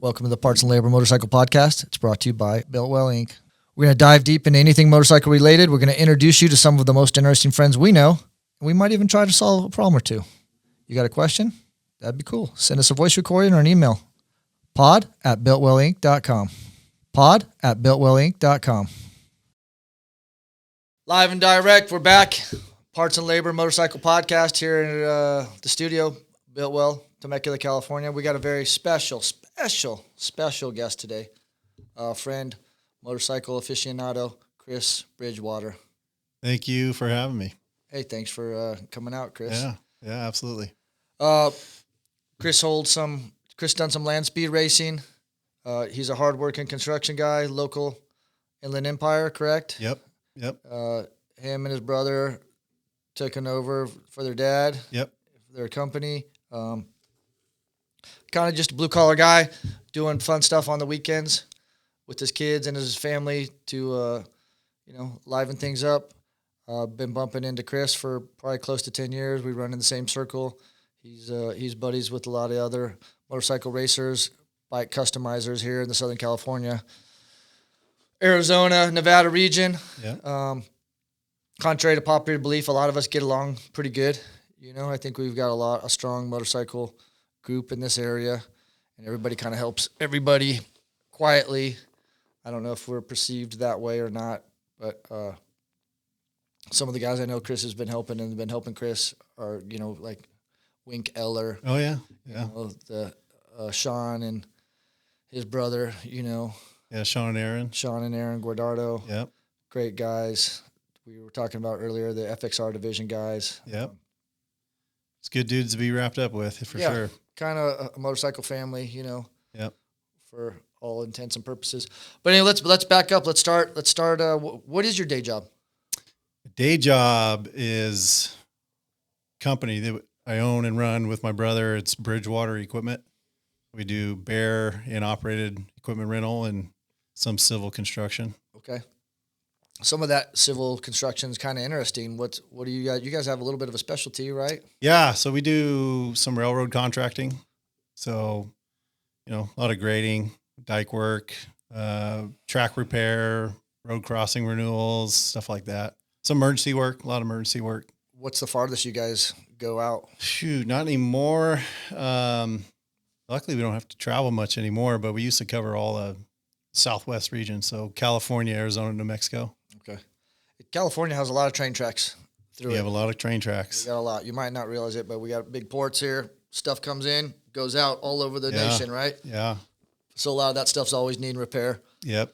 Welcome to the Parts and Labor Motorcycle Podcast. It's brought to you by Biltwell Inc. We're going to dive deep into anything motorcycle related. We're going to introduce you to some of the most interesting friends we know, and we might even try to solve a problem or two. You got a question? That'd be cool. Send us a voice recording or an email. pod@biltwellinc.com. pod@biltwellinc.com. Live and direct, we're back. Parts and Labor Motorcycle Podcast here in the studio, Biltwell, Temecula, California. We got a very special guest today. Friend, motorcycle aficionado, Chris Bridgewater. Thank you for having me. Hey, thanks for coming out, Chris. Yeah, absolutely. Chris done some land speed racing. He's a hard-working construction guy, local Inland Empire, correct? Yep. Him and his brother taking over for their dad. Yep. Their company. Kind of just a blue-collar guy doing fun stuff on the weekends with his kids and his family to, liven things up. Been bumping into Chris for probably close to 10 years. We run in the same circle. He's buddies with a lot of other motorcycle racers, bike customizers here in the Southern California, Arizona, Nevada region. Yeah. Contrary to popular belief, a lot of us get along pretty good. I think we've got a strong motorcycle group in this area, and everybody kind of helps everybody quietly. I don't know if we're perceived that way or not, but some of the guys I know Chris has been helping and been helping Chris are, like Wink Eller. Oh, yeah. The Sean and his brother, Yeah, Sean and Aaron Guardado. Yep. Great guys. We were talking about earlier, the FXR division guys. Yep. It's good dudes to be wrapped up with, for sure. Kind of a motorcycle family, Yep. for all intents and purposes. But anyway, let's back up. Let's start. What is your day job? Day job is company that I own and run with my brother. It's Bridgewater Equipment. We do bear and operated equipment rental and some civil construction. Okay. Some of that civil construction is kind of interesting. What do you guys? You guys have a little bit of a specialty, right? Yeah, so we do some railroad contracting. So, a lot of grading, dike work, track repair, road crossing renewals, stuff like that. Some emergency work, a lot of emergency work. What's the farthest you guys go out? Shoot, not anymore. Luckily, we don't have to travel much anymore, but we used to cover all the Southwest region. So California, Arizona, New Mexico. Okay. California has a lot of train tracks through it. We have a lot of train tracks. We got a lot. You might not realize it, but we got big ports here. Stuff comes in, goes out all over the nation, right? Yeah. So a lot of that stuff's always needing repair. Yep.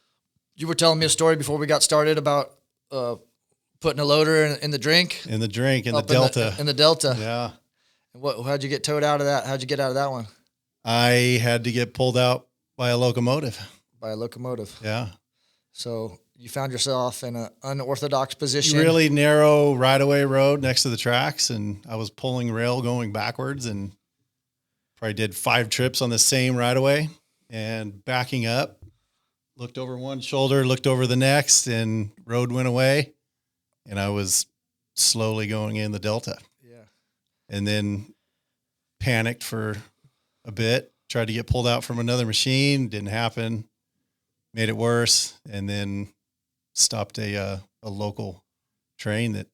You were telling me a story before we got started about putting a loader in the drink. In the Delta. In the Delta. Yeah. And how'd you get towed out of that? How'd you get out of that one? I had to get pulled out by a locomotive. Yeah. So you found yourself in an unorthodox position. Really narrow right-of-way road next to the tracks, and I was pulling rail going backwards and probably did 5 trips on the same right-of-way and backing up, looked over one shoulder, looked over the next, and road went away, and I was slowly going in the Delta. Yeah. And then panicked for a bit, tried to get pulled out from another machine, didn't happen. Made it worse, and then stopped a local train that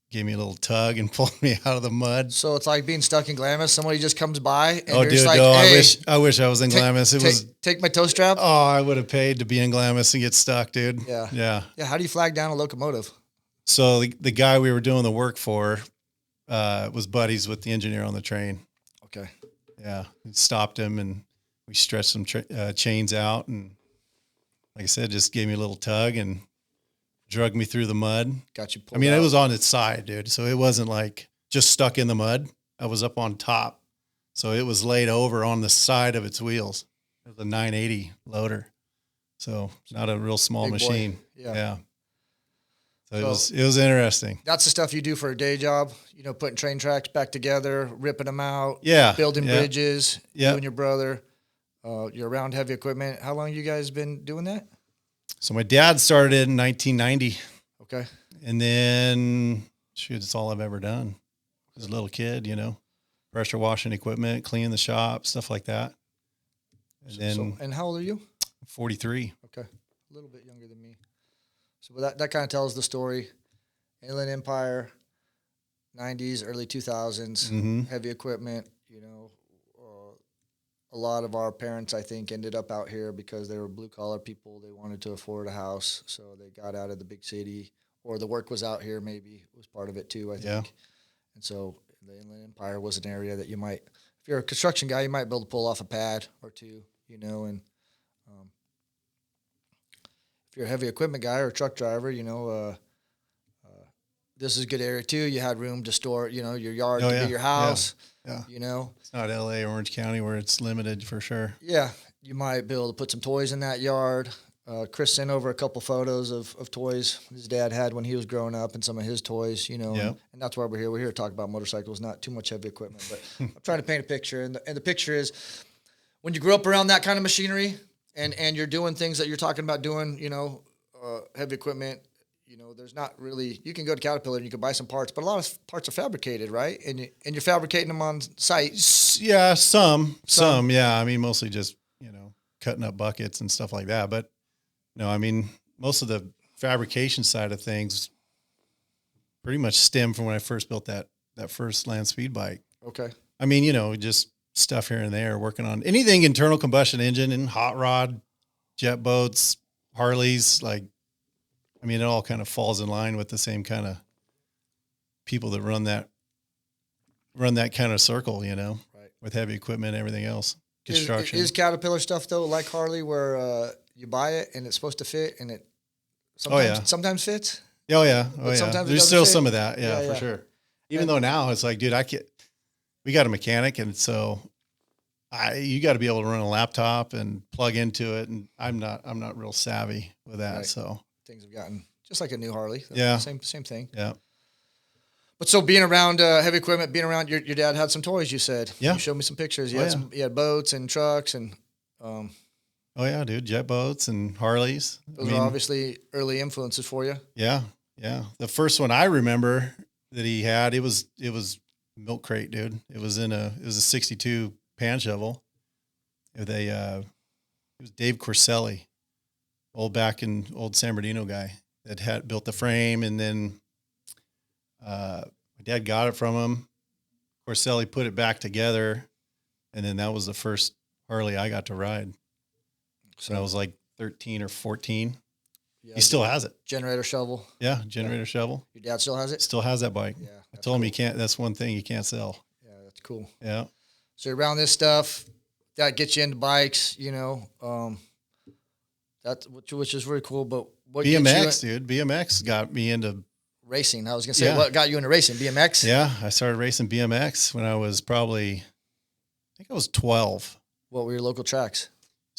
gave me a little tug and pulled me out of the mud. So it's like being stuck in Glamis. Somebody just comes by and you're just like, no, hey, I wish I was in Glamis. Take my tow strap. Oh, I would have paid to be in Glamis and get stuck, dude. Yeah. How do you flag down a locomotive? So the guy we were doing the work for was buddies with the engineer on the train. Okay. Yeah, stopped him and we stretched some chains out, and like I said, just gave me a little tug and drug me through the mud. Got you pulled I mean, out. it was on its side, dude. So it wasn't like just stuck in the mud. I was up on top. So it was laid over on the side of its wheels. It was a 980 loader. So not a real small machine. Yeah. So it was interesting. That's the stuff you do for a day job, putting train tracks back together, ripping them out, yeah, building bridges, yeah. You and your brother. You're around heavy equipment. How long you guys been doing that? So my dad started in 1990. Okay. And then, it's all I've ever done. As a little kid, pressure washing equipment, cleaning the shop, stuff like that. And then and how old are you? 43. Okay. A little bit younger than me. So that kind of tells the story. Inland Empire, 90s, early 2000s, heavy equipment, a lot of our parents, I think, ended up out here because they were blue-collar people. They wanted to afford a house, so they got out of the big city, or the work was out here maybe was part of it too, I think. Yeah. And so the Inland Empire was an area that you might, if you're a construction guy, you might be able to pull off a pad or two, and if you're a heavy equipment guy or a truck driver, this is a good area too. You had room to store, your yard to be your house. Yeah. It's not LA, Orange County, where it's limited for sure. Yeah. You might be able to put some toys in that yard. Chris sent over a couple photos of toys his dad had when he was growing up and some of his toys, and that's why we're here. We're here to talk about motorcycles, not too much heavy equipment, but I'm trying to paint a picture. And the picture is when you grew up around that kind of machinery and you're doing things that you're talking about doing, heavy equipment, there's not really, you can go to Caterpillar and you can buy some parts, but a lot of parts are fabricated, right? And you're fabricating them on site. Yeah, some. Yeah. I mean, mostly just, cutting up buckets and stuff like that. But no, I mean, most of the fabrication side of things pretty much stem from when I first built that first land speed bike. Okay. I mean, just stuff here and there, working on anything internal combustion engine and hot rod, jet boats, Harleys, it all kind of falls in line with the same kind of people that run that kind of circle, right. With heavy equipment and everything else. Construction. Is Caterpillar stuff though, like Harley, where you buy it and it's supposed to fit and it sometimes fits? Oh yeah. Sometimes there's still some of that. Yeah, for sure. Even though now it's like, dude, we got a mechanic, and so you got to be able to run a laptop and plug into it. And I'm not real savvy with that. Right. So things have gotten just like a new Harley. Same thing. Yeah. But so being around heavy equipment, being around your dad had some toys, you said. Yeah. You showed me some pictures. He had boats and trucks and. Oh yeah, dude, jet boats and Harleys. Those are obviously early influences for you. Yeah. Yeah. The first one I remember that he had, it was milk crate, dude. It was a 62 pan shovel. It was Dave Corselli, old San Bernardino guy that had built the frame, and then my dad got it from him. Corselli put it back together, and then that was the first Harley I got to ride. So I was like 13 or 14. Yeah, he still has it. Generator shovel. Yeah, shovel. Your dad still has it? Still has that bike. Yeah. I told him he can't. That's one thing you can't sell. Yeah, that's cool. Yeah. So you're around this stuff, that gets you into bikes, that's which is really cool. But what BMX, dude? BMX got me into racing. I was gonna say, what got you into racing? BMX? Yeah, I started racing BMX when I was I think I was 12. What were your local tracks?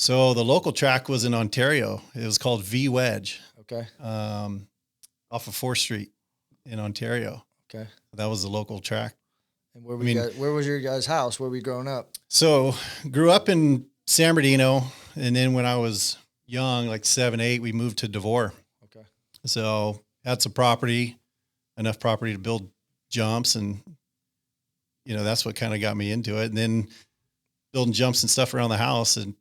So the local track was in Ontario. It was called V Wedge. Okay. Off of 4th Street in Ontario. Okay. That was the local track. And where was your guys' house? Where were you growing up? So grew up in San Bernardino, and then when I was young, like 7, 8, we moved to Devore. Okay. So had some property, enough property to build jumps, and that's what kind of got me into it. And then building jumps and stuff around the house, and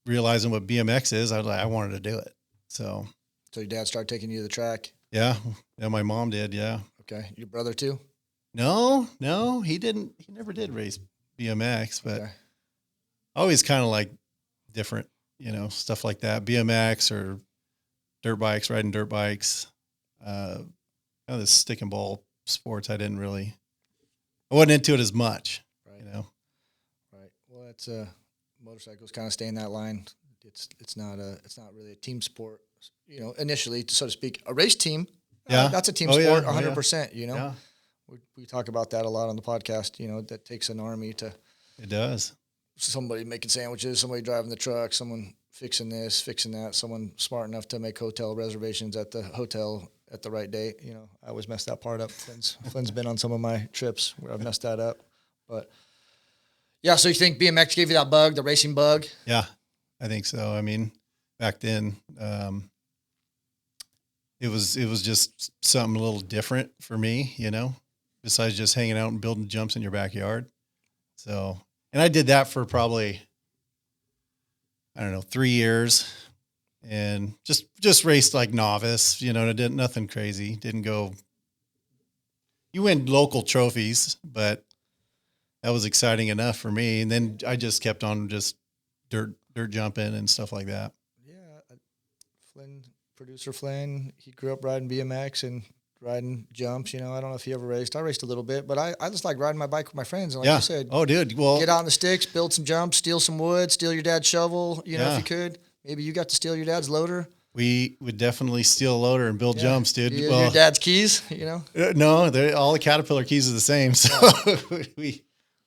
realizing what BMX is, I wanted to do it. So your dad started taking you to the track? Yeah, my mom did. Yeah. Okay. Your brother too? No, he didn't. He never did race BMX, but always kind of like different, stuff like that. BMX or dirt bikes, riding dirt bikes, kind of the stick and ball sports. I wasn't into it as much, right. Right. Well, that's motorcycles kind of stay in that line. It's not really a team sport, initially, so to speak. A race team, that's a team sport, 100%. Yeah. We talk about that a lot on the podcast. That takes an army to. It does. Somebody making sandwiches, somebody driving the truck, someone fixing this, fixing that, someone smart enough to make hotel reservations at the hotel at the right date. I always mess that part up. Flynn's been on some of my trips where I've messed that up, but. Yeah, so you think BMX gave you that bug, the racing bug? Yeah, I think so. I mean, back then, it was just something a little different for me, besides just hanging out and building jumps in your backyard. So, and I did that for probably I don't know, 3 years, and just raced like novice, you know, did nothing crazy. Didn't go. You win local trophies, but that was exciting enough for me. And then I just kept on just dirt jumping and stuff like that. Yeah, producer Flynn, he grew up riding BMX and riding jumps. You know, I don't know if he ever raced. I raced a little bit, but I just like riding my bike with my friends. And like you said, oh, dude, well, get out on the sticks, build some jumps, steal some wood, steal your dad's shovel. You know, if you could, maybe you got to steal your dad's loader. We would definitely steal a loader and build jumps, dude. Your dad's keys, you know? No, all the Caterpillar keys are the same. So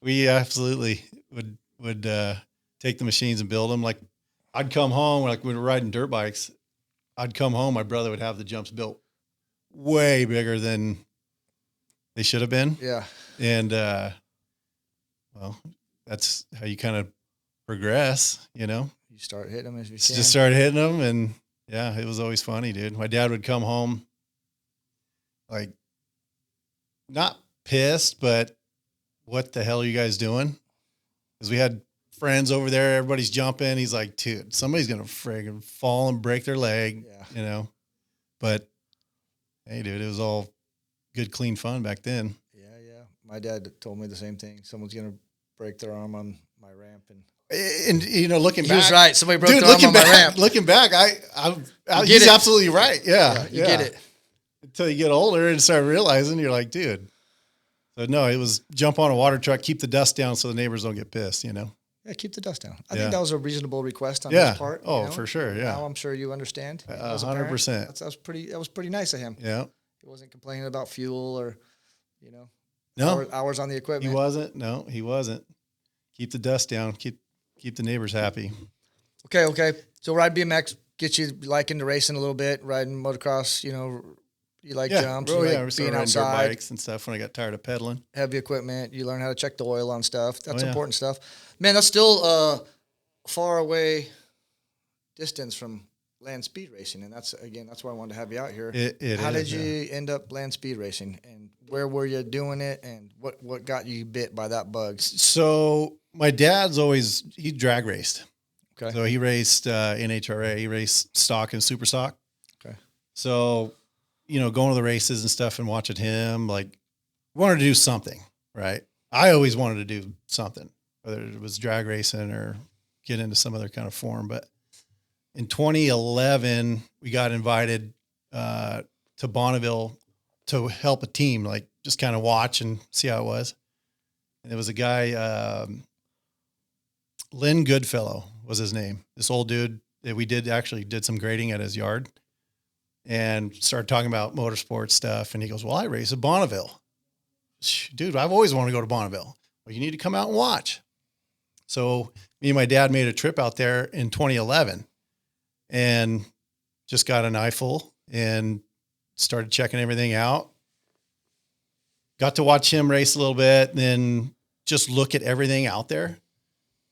we absolutely would take the machines and build them. Like I'd come home, like we were riding dirt bikes. I'd come home, my brother would have the jumps built way bigger than they should have been. Yeah. And, well, that's how you kind of progress, you know? You start hitting them as you can. Just start hitting them. And yeah, it was always funny, dude. My dad would come home like not pissed, but what the hell are you guys doing? Because we had friends over there, everybody's jumping. He's like, dude, somebody's going to friggin' fall and break their leg, you know? But hey, dude, it was all good, clean fun back then. Yeah. My dad told me the same thing. Someone's going to break their arm on my ramp. And you know, looking back, he was right. Somebody broke their arm on my ramp. Looking back, he's absolutely right. Yeah, you get it. Until you get older and start realizing, you're like, dude. So no, it was jump on a water truck, keep the dust down so the neighbors don't get pissed, you know? Yeah, keep the dust down. I think that was a reasonable request on his part. Oh, for sure. Yeah. Now I'm sure you understand. 100%. That was pretty nice of him. Yeah. He wasn't complaining about fuel or, you know, no hours on the equipment. He wasn't. No, he wasn't. Keep the dust down. Keep the neighbors happy. Okay. So ride BMX, get you like into racing a little bit, riding motocross, you know, you like jumps, you like being outside. Bikes and stuff when I got tired of pedaling. Heavy equipment, you learn how to check the oil on stuff. That's important stuff. Man, that's still far away distance from land speed racing, and that's why I wanted to have you out here. How did you end up land speed racing, and where were you doing it, and what got you bit by that bug? So my dad's he drag raced. Okay. So he raced NHRA. He raced stock and super stock. Okay. So, you know, going to the races and stuff and watching him, like, wanted to do something, right? I always wanted to do something, whether it was drag racing or get into some other kind of form. But in 2011, we got invited to Bonneville to help a team, like just kind of watch and see how it was. And there was a guy, Lynn Goodfellow was his name. This old dude that we did some grading at his yard and started talking about motorsports stuff. And he goes, well, I race at Bonneville. Dude, I've always wanted to go to Bonneville. Well, you need to come out and watch. So me and my dad made a trip out there in 2011 and just got an eyeful and started checking everything out. Got to watch him race a little bit, and then just look at everything out there.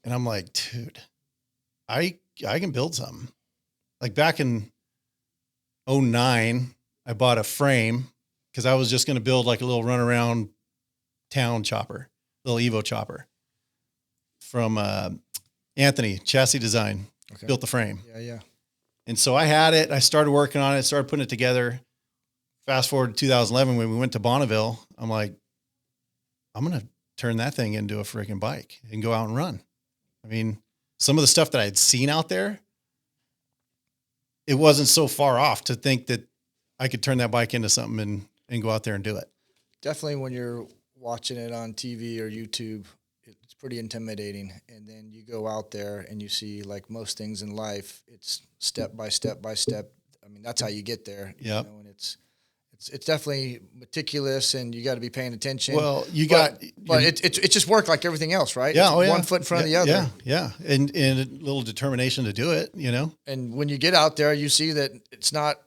And I'm like, dude, I can build something. Like back in 2009, I bought a frame because I was just going to build like a little runaround town chopper, little Evo chopper from Anthony Chassis Design. Okay. Built the frame. Yeah. And so I had it. I started working on it, started putting it together. Fast forward to 2011 when we went to Bonneville, I'm like, I'm going to turn that thing into a freaking bike and go out and run. I mean, some of the stuff that I had seen out there, it wasn't so far off to think that I could turn that bike into something and go out there and do it. Definitely when you're watching it on TV or YouTube, it's pretty intimidating. And then you go out there and you see, like most things in life, it's step by step by step. I mean, that's how you get there. Yeah. You know, and it's definitely meticulous, and you got to be paying attention. Well, but it's just work like everything else, right? Yeah, One foot in front of the other. Yeah, and a little determination to do it, you know. And when you get out there, you see that it's not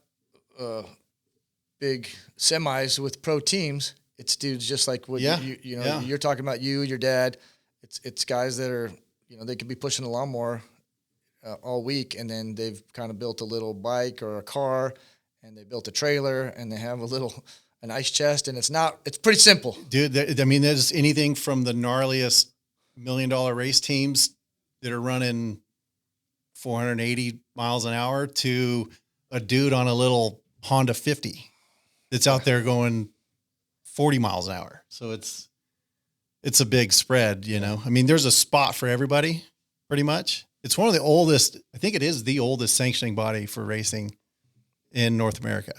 big semis with pro teams. It's dudes just like what you're talking about. You, your dad. It's guys that are, you know, they could be pushing a lawnmower all week, and then they've kind of built a little bike or a car. And they built a trailer, and they have an ice chest, and it's pretty simple. Dude, I mean, there's anything from the gnarliest $1 million race teams that are running 480 miles an hour to a dude on a little Honda 50 that's out there going 40 miles an hour. So it's a big spread, you know. I mean, there's a spot for everybody pretty much. It's one of the oldest, I think it is the oldest sanctioning body for racing in North America.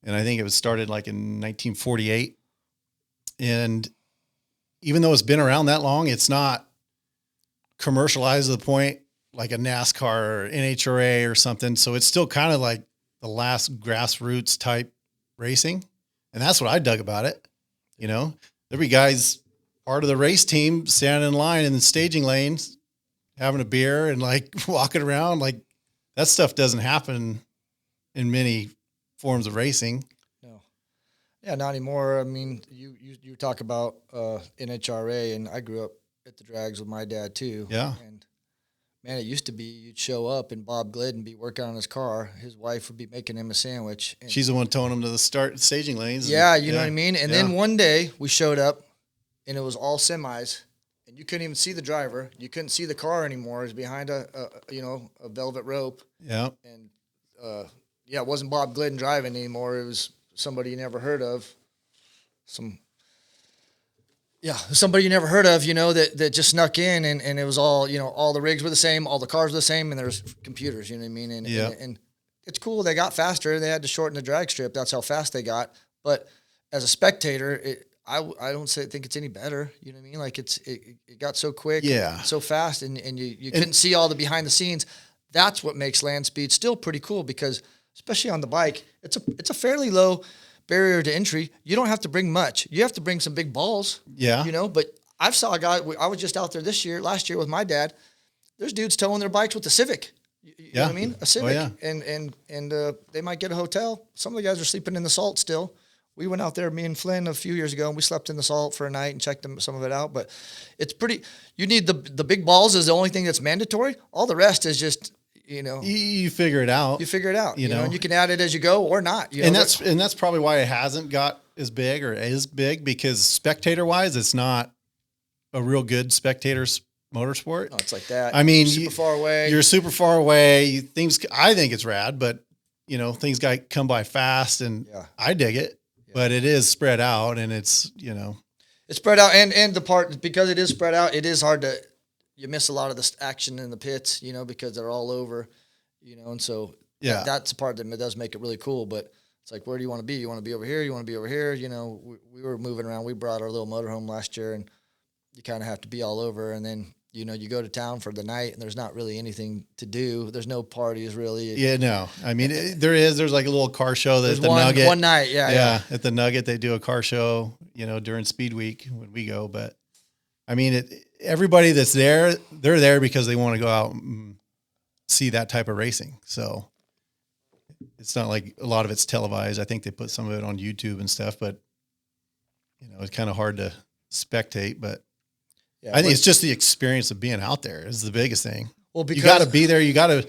And I think it was started like in 1948. And even though it's been around that long, it's not commercialized to the point like a NASCAR or NHRA or something. So it's still kind of like the last grassroots type racing. And that's what I dug about it. You know, there'd be guys part of the race team standing in line in the staging lanes, having a beer and like walking around. Like that stuff doesn't happen in many forms of racing. No. Yeah, not anymore. I mean, you talk about NHRA, and I grew up at the drags with my dad too. Yeah. And man, it used to be you'd show up and Bob Glidden be working on his car. His wife would be making him a sandwich. And she's the one towing him to the staging lanes. Yeah, you know what I mean? And then one day we showed up and it was all semis and you couldn't even see the driver. You couldn't see the car anymore. It was behind a velvet rope. Yeah. And it wasn't Bob Glidden driving anymore. It was somebody you never heard of. Somebody you never heard of, you know, that just snuck in and it was all, you know, all the rigs were the same, all the cars were the same, and there's computers, you know what I mean? And it's cool. They got faster. They had to shorten the drag strip. That's how fast they got. But as a spectator, I don't think it's any better. You know what I mean? Like it got so quick, so fast, and you couldn't see all the behind the scenes. That's what makes land speed still pretty cool because especially on the bike, it's a fairly low barrier to entry. You don't have to bring much. You have to bring some big balls. Yeah. You know, but I saw a guy, I was just out there last year with my dad. There's dudes towing their bikes with the Civic. You know what I mean? A Civic. Oh, yeah. And they might get a hotel. Some of the guys are sleeping in the salt still. We went out there, me and Flynn, a few years ago, and we slept in the salt for a night and checked some of it out. But it's pretty, you need the big balls is the only thing that's mandatory. All the rest is just, you know. You figure it out. You know, and you can add it as you go or not. You know? And that's probably why it hasn't got as big or is big because spectator wise, it's not a real good spectator motorsport. No, it's like that. I mean, super far away. You're super far away. I think it's rad, but you know, things come by fast and I dig it, but it is spread out and it's, you know, it's spread out and the part, because it is spread out, it is hard to, you miss a lot of the action in the pits, you know, because they're all over, you know, and so that's the part that does make it really cool. But it's like, where do you want to be? You want to be over here? You want to be over here? You know, we were moving around. We brought our little motorhome last year, and you kind of have to be all over. And then, you know, you go to town for the night, and there's not really anything to do. There's no parties really. Yeah, no. I mean, there's like a little car show that's the Nugget. One night, yeah. At the Nugget, they do a car show, you know, during Speed Week when we go. But I mean, everybody that's there, they're there because they want to go out and see that type of racing. So it's not like a lot of it's televised. I think they put some of it on YouTube and stuff, but you know, it's kind of hard to spectate, but I think it's just the experience of being out there is the biggest thing. Well, because you got to be there. You got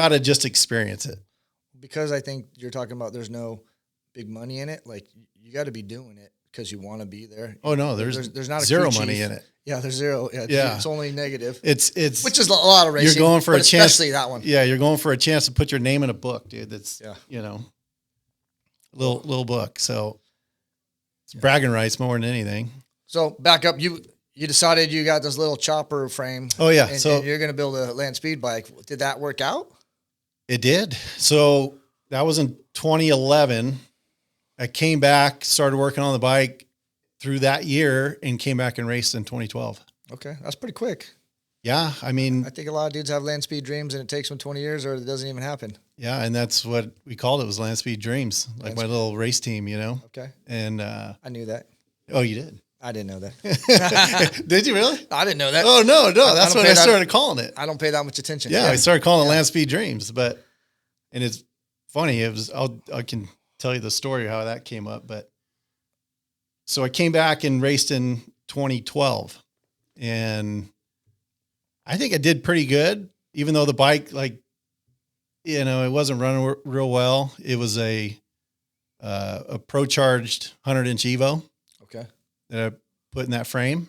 to just experience it. Because I think you're talking about there's no big money in it. Like you got to be doing it because you want to be there. Oh no, there's not zero money in it. Yeah, there's zero. Yeah, it's only negative. It's which is a lot of racing. You're going for a chance, especially that one. Yeah, you're going for a chance to put your name in a book, dude. That's you know, little book. So it's bragging rights more than anything. So back up, you decided you got this little chopper frame. Oh yeah, and you're going to build a land speed bike. Did that work out? It did. So that was in 2011. I came back, started working on the bike through that year and came back and raced in 2012. Okay. That's pretty quick. Yeah. I mean, I think a lot of dudes have land speed dreams and it takes them 20 years or it doesn't even happen. Yeah. And that's what we called it, was land speed dreams, like my little race team, you know? Okay. And, I knew that. Oh, you did? I didn't know that. Did you really? I didn't know that. Oh, no. That's when I started calling it. I don't pay that much attention. Yeah. I started calling it land speed dreams, and it's funny. I can tell you the story of how that came up, but so I came back and raced in 2012 and I think I did pretty good, even though the bike, like, you know, it wasn't running real well. It was a pro charged 100-inch Evo. Okay. That I put in that frame.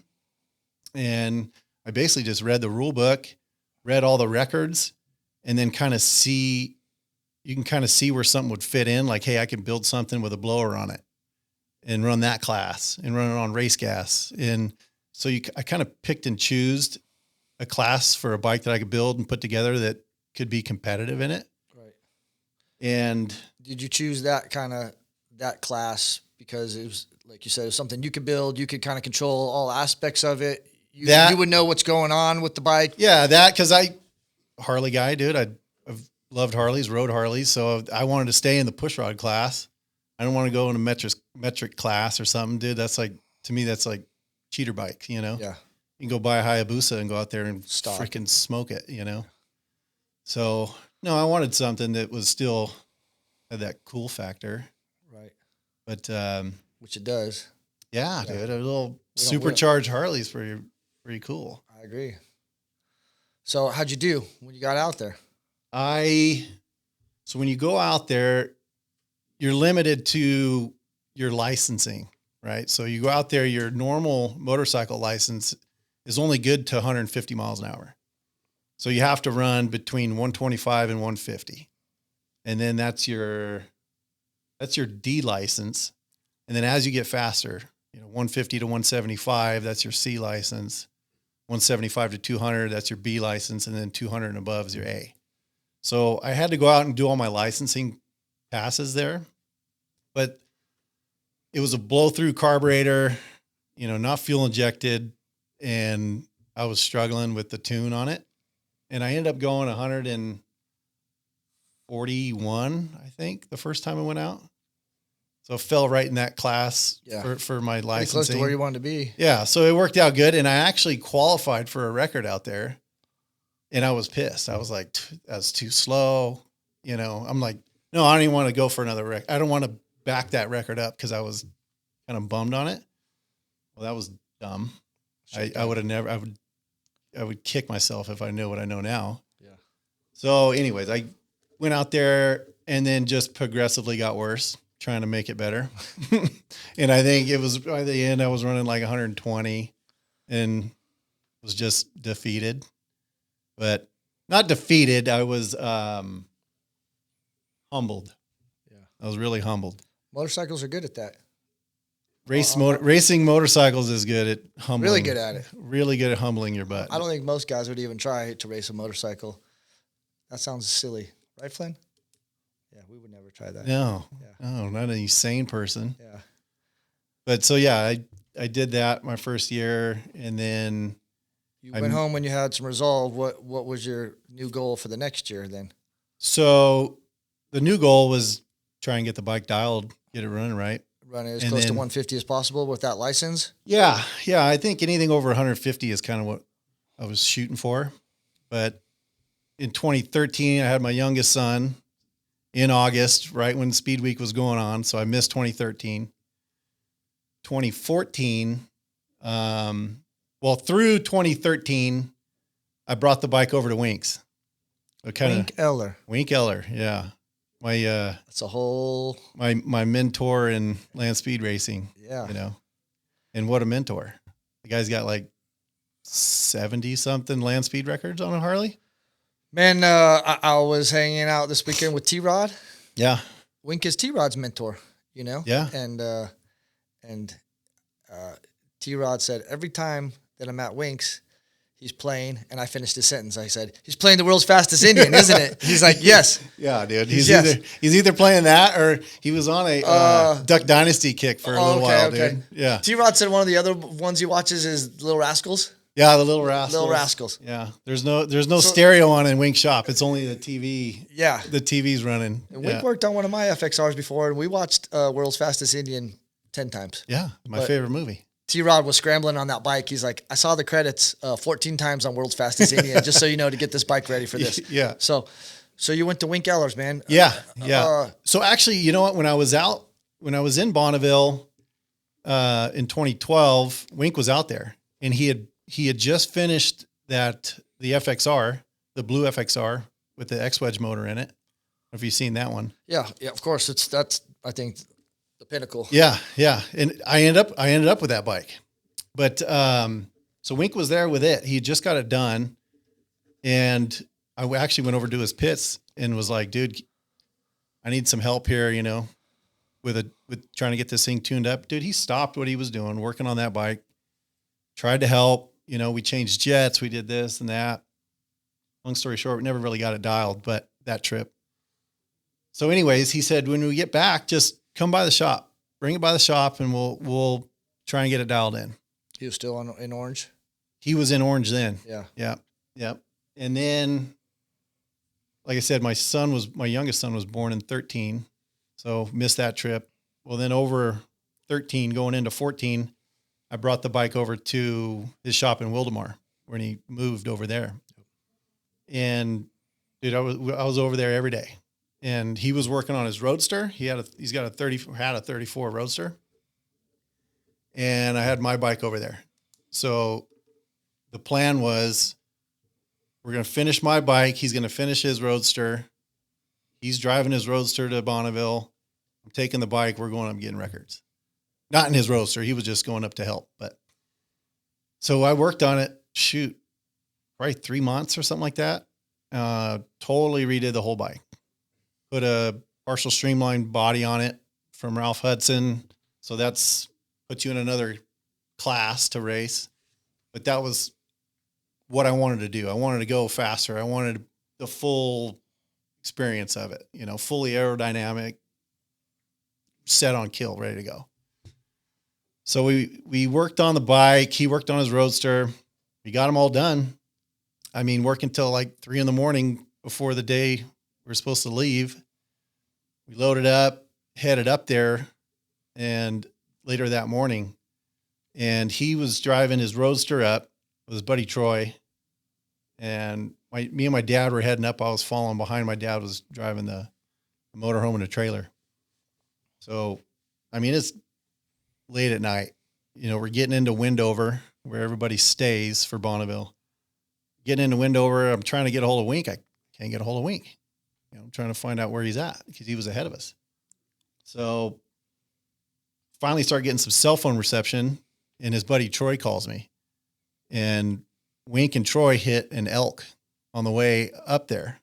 And I basically just read the rule book, read all the records, and then you can kind of see where something would fit in. Like, hey, I can build something with a blower on it and run that class and run it on race gas. And so I kind of picked and chose a class for a bike that I could build and put together that could be competitive in it. Right. And did you choose that class because it was, like you said, it was something you could build, you could kind of control all aspects of it? You would know what's going on with the bike? Yeah, because Harley guy, dude. I've loved Harleys, rode Harleys. So I wanted to stay in the pushrod class. I don't want to go in a metric class or something, dude. That's like, to me, that's like cheater bike, you know? Yeah. You can go buy a Hayabusa and go out there and Stop. freaking smoke it, you know? So, no, I wanted something that was still had that cool factor. Right. But, which it does. Yeah, dude, a little supercharged Harley's pretty cool. I agree. So how'd you do when you got out there? So when you go out there, you're limited to your licensing, right? So you go out there, your normal motorcycle license is only good to 150 miles an hour. So you have to run between 125 and 150. And then that's your D license. And then as you get faster, 150 to 175, that's your C license. 175 to 200, that's your B license. And then 200 and above is your A. So I had to go out and do all my licensing passes there, but it was a blow through carburetor, not fuel injected. And I was struggling with the tune on it. And I ended up going 141, I think, the first time I went out. So I fell right in that class for my licensing. Pretty close to where you wanted to be. Yeah. So it worked out good. And I actually qualified for a record out there. And I was pissed. I was like, that's too slow. I'm like, no, I don't even want to go for another record. I don't want to back that record up because I was kind of bummed on it. Well, that was dumb. I would have never, I would kick myself if I knew what I know now. Yeah. So anyways, I went out there and then just progressively got worse, trying to make it better. And I think it was by the end, I was running like 120 and was just defeated. But not defeated. I was humbled. Yeah. I was really humbled. Motorcycles are good at that. Racing motorcycles is good at humbling. Really good at it. Really good at humbling your butt. I don't think most guys would even try to race a motorcycle. That sounds silly. Right, Flynn? Yeah, we would never try that. No. Yeah. No, not any sane person. Yeah. But so, yeah, I did that my first year, and then you went home when you had some resolve. What was your new goal for the next year then? So the new goal was try and get the bike dialed, get it running right. Run it as close to 150 as possible with that license? Yeah. Yeah. I think anything over 150 is kind of what I was shooting for. But in 2013, I had my youngest son in August, right when Speed Week was going on. So I missed 2013. 2014, through 2013, I brought the bike over to Winks. Wink Eller, yeah. That's a whole my mentor in land speed racing. Yeah. And what a mentor. The guy's got like 70 something land speed records on a Harley. Man, I was hanging out this weekend with T-Rod. Yeah. Wink is T-Rod's mentor, Yeah. And T-Rod said, every time that I'm at Winks, he's playing, and I finished his sentence. I said, he's playing the world's fastest Indian, isn't it? He's like, yes. Yeah, dude. He's either playing that or he was on a Duck Dynasty kick for a little while, dude. Yeah. T-Rod said one of the other ones he watches is Little Rascals. Yeah, the Little Rascals. Little Rascals. Yeah. There's no stereo on in Wink Shop. It's only the TV. Yeah. The TV's running. And Wink worked on one of my FXRs before, and we watched World's Fastest Indian 10 times. Yeah, my favorite movie. T-Rod was scrambling on that bike. He's like, I saw the credits 14 times on World's Fastest Indian, just so you know, to get this bike ready for this. Yeah. So you went to Wink Ellers, man. Yeah. So actually, you know what? When I was in Bonneville in 2012, Wink was out there, and he had just finished the FXR, the blue FXR with the X-Wedge motor in it. Have you seen that one? Yeah, of course. That's I think the pinnacle. Yeah. And I ended up with that bike. But so Wink was there with it. He just got it done. And I actually went over to his pits and was like, dude, I need some help here, you know, with trying to get this thing tuned up. Dude, he stopped what he was doing, working on that bike, tried to help. You know, we changed jets, we did this and that. Long story short, we never really got it dialed, but that trip. So anyways, he said, when we get back, just come by the shop, bring it by the shop, and we'll try and get it dialed in. He was still in Orange? He was in Orange then. Yeah. Yeah. Yeah. And then, like I said, my youngest son was born in 13. So missed that trip. Well, then over 13 going into 14, I brought the bike over to his shop in Wildemar when he moved over there. And dude, I was over there every day. And he was working on his Roadster. He's got a 34 Roadster. And I had my bike over there. So the plan was, we're going to finish my bike. He's going to finish his Roadster. He's driving his Roadster to Bonneville. I'm taking the bike. We're going up getting records. Not in his Roadster. He was just going up to help. But so I worked on it, probably 3 months or something like that. Totally redid the whole bike. Put a partial streamlined body on it from Ralph Hudson. So that's puts you in another class to race. But that was what I wanted to do. I wanted to go faster. I wanted the full experience of it, you know, fully aerodynamic, set on kill, ready to go. So we worked on the bike. He worked on his Roadster. We got them all done. I mean, working till like 3 a.m. before the day we were supposed to leave. We loaded up, headed up there, and later that morning, and he was driving his Roadster up with his buddy Troy, and me and my dad were heading up. I was following behind. My dad was driving the motorhome and a trailer. So, I mean, it's late at night. You know, we're getting into Windover, where everybody stays for Bonneville. Getting into Windover, I'm trying to get a hold of Wink. I can't get a hold of Wink. You know, I'm trying to find out where he's at because he was ahead of us. So finally start getting some cell phone reception, and his buddy Troy calls me. And Wink and Troy hit an elk on the way up there.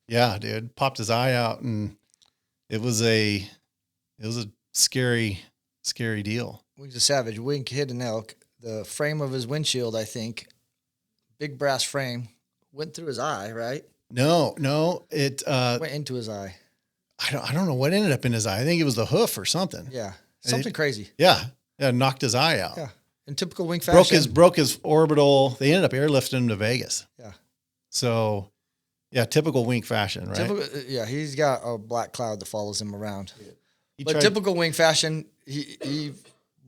Yeah, dude, popped his eye out, and it was a scary deal. Wink's a savage. Wink hit an elk. The frame of his windshield, I think, big brass frame, went through his eye, right? No, it went into his eye. I don't know what ended up in his eye. I think it was the hoof or something. Yeah, something crazy. Yeah, knocked his eye out. Yeah, in typical Wink fashion. Broke his orbital. They ended up airlifting him to Vegas. Yeah. So, yeah, typical Wink fashion, right? Yeah, he's got a black cloud that follows him around. Yeah. Typical Wink fashion, he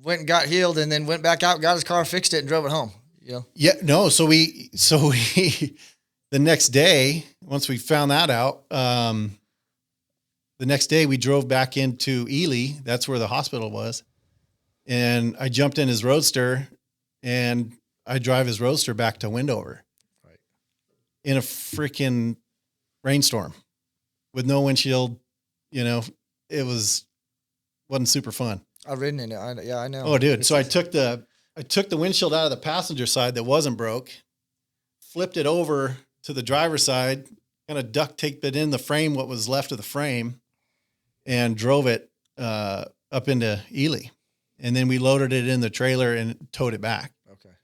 went and got healed, and then went back out, got his car, fixed it, and drove it home. You know? Yeah, no. So we the next day, once we found that out, the next day we drove back into Ely. That's where the hospital was. And I jumped in his Roadster, and I drive his Roadster back to Windover. Right. In a freaking rainstorm with no windshield. You know, wasn't super fun. I've ridden in it. I know. Oh, dude. So I took the windshield out of the passenger side that wasn't broke, flipped it over to the driver's side, kind of duct taped it in the frame, what was left of the frame, and drove it up into Ely. And then we loaded it in the trailer and towed it back. Okay.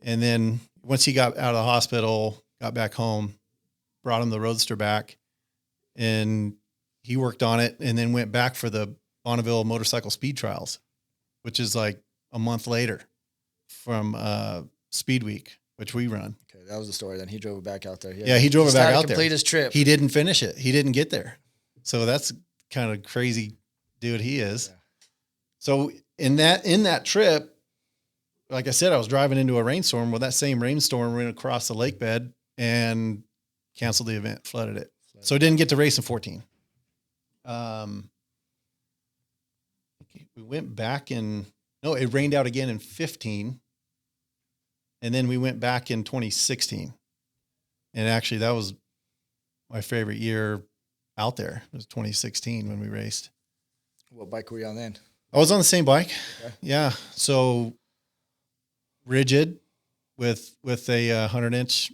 And then once he got out of the hospital, got back home, brought him the Roadster back, and he worked on it, and then went back for the Bonneville Motorcycle Speed Trials, which is like a month later from Speed Week, which we run. Okay, that was the story. Then he drove it back out there. Yeah, he drove it back out there. Complete his trip. He didn't finish it. He didn't get there. So that's kind of crazy dude he is. Yeah. So in that trip, like I said, I was driving into a rainstorm. Well, that same rainstorm went across the lake bed and canceled the event, flooded it. So I didn't get to race in 14. We went back it rained out again in 15. And then we went back in 2016. And actually that was my favorite year out there. It was 2016 when we raced. What bike were you on then? I was on the same bike. Okay. Yeah. So rigid with a 100-inch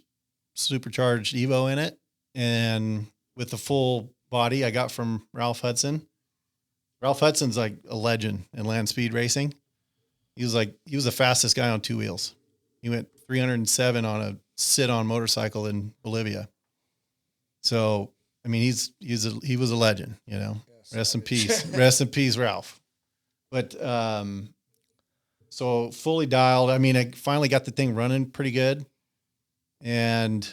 supercharged Evo in it, and with the full body I got from Ralph Hudson. Ralph Hudson's like a legend in land speed racing. He was the fastest guy on 2 wheels. He went 307 on a sit-on motorcycle in Bolivia. So, I mean, he was a legend, you know. Yes, rest in peace. Rest in peace, Ralph. But so fully dialed. I mean, I finally got the thing running pretty good, and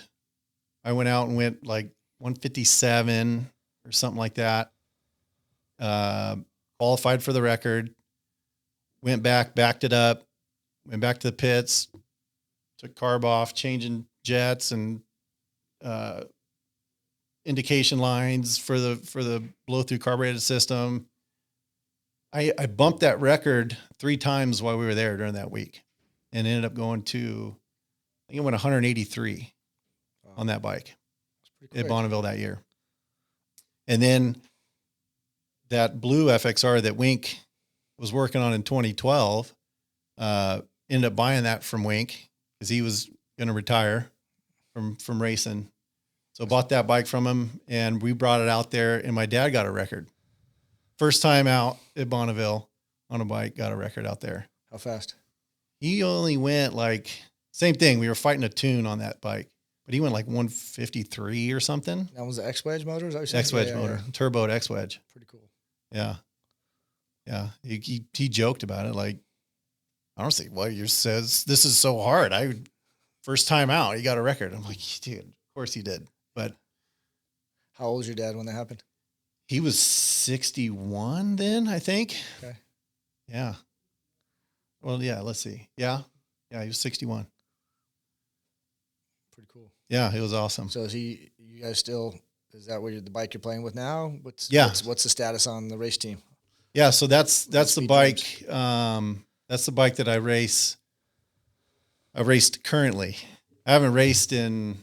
I went out and went like 157 or something like that. Qualified for the record. Went back, backed it up, went back to the pits, took carb off, changing jets and indication lines for the blow through carbureted system. I bumped that record 3 times while we were there during that week, and ended up going to, I think it went 183 on that bike at Bonneville that year. And then that blue FXR that Wink was working on in 2012, ended up buying that from Wink because he was going to retire from racing. So bought that bike from him, and we brought it out there, and my dad got a record. First time out at Bonneville on a bike, got a record out there. How fast? He only went like, same thing. We were fighting a tune on that bike, but he went like 153 or something. That was the X-Wedge motor? X-Wedge motor, turboed X-Wedge. Pretty cool. Yeah. Yeah. He joked about it. Like, I don't see why you says this is so hard. First time out, he got a record. I'm like, dude, of course he did. But how old was your dad when that happened? He was 61 then, I think. Okay. Yeah. Well, yeah, let's see. Yeah. Yeah, he was 61. Pretty cool. Yeah, it was awesome. So you guys still, is that the bike you're playing with now? What's the status on the race team? Yeah, so that's the bike. That's the bike that I race. I raced currently. I haven't raced in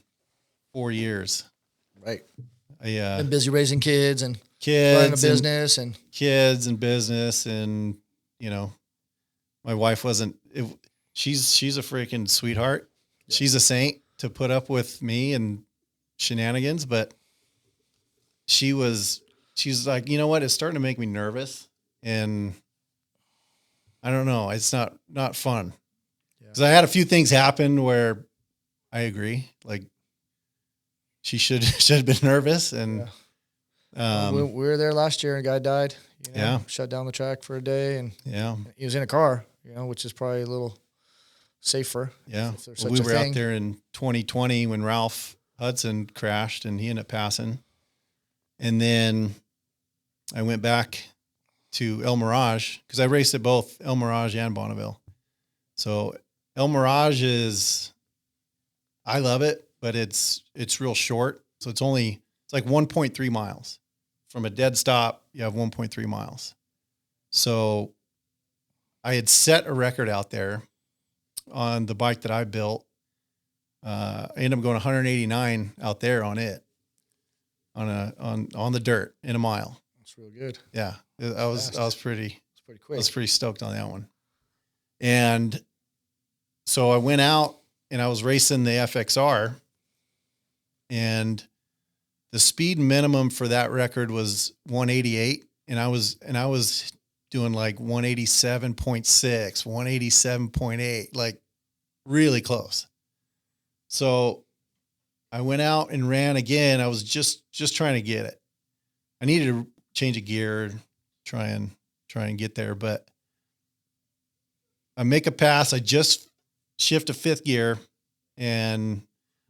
4 years. Right. Been busy raising kids and running a business and kids and business, and you know, my wife wasn't. She's a freaking sweetheart. Yeah. She's a saint to put up with me and shenanigans, but she's like, you know what? It's starting to make me nervous, and I don't know. It's not fun. Because I had a few things happen where I agree. Like, she should have been nervous, and we were there last year. And a guy died. You know, yeah, shut down the track for a day, and yeah, he was in a car. You know, which is probably a little safer. Yeah, we were out there in 2020 when Ralph Hudson crashed, and he ended up passing. And then I went back to El Mirage because I raced at both El Mirage and Bonneville. So El Mirage I love it, but it's real short. So it's like 1.3 miles from a dead stop. You have 1.3 miles. So I had set a record out there on the bike that I built. I ended up going 189 out there on it, on the dirt in a mile. That's real good. Yeah, I was pretty quick. I was pretty stoked on that one. And so I went out and I was racing the FXR, and the speed minimum for that record was 188, and I was doing like 187.6, 187.8, like really close. So I went out and ran again. I was just trying to get it. I needed to change a gear, try and get there, but I make a pass. I just shift to 5th gear, and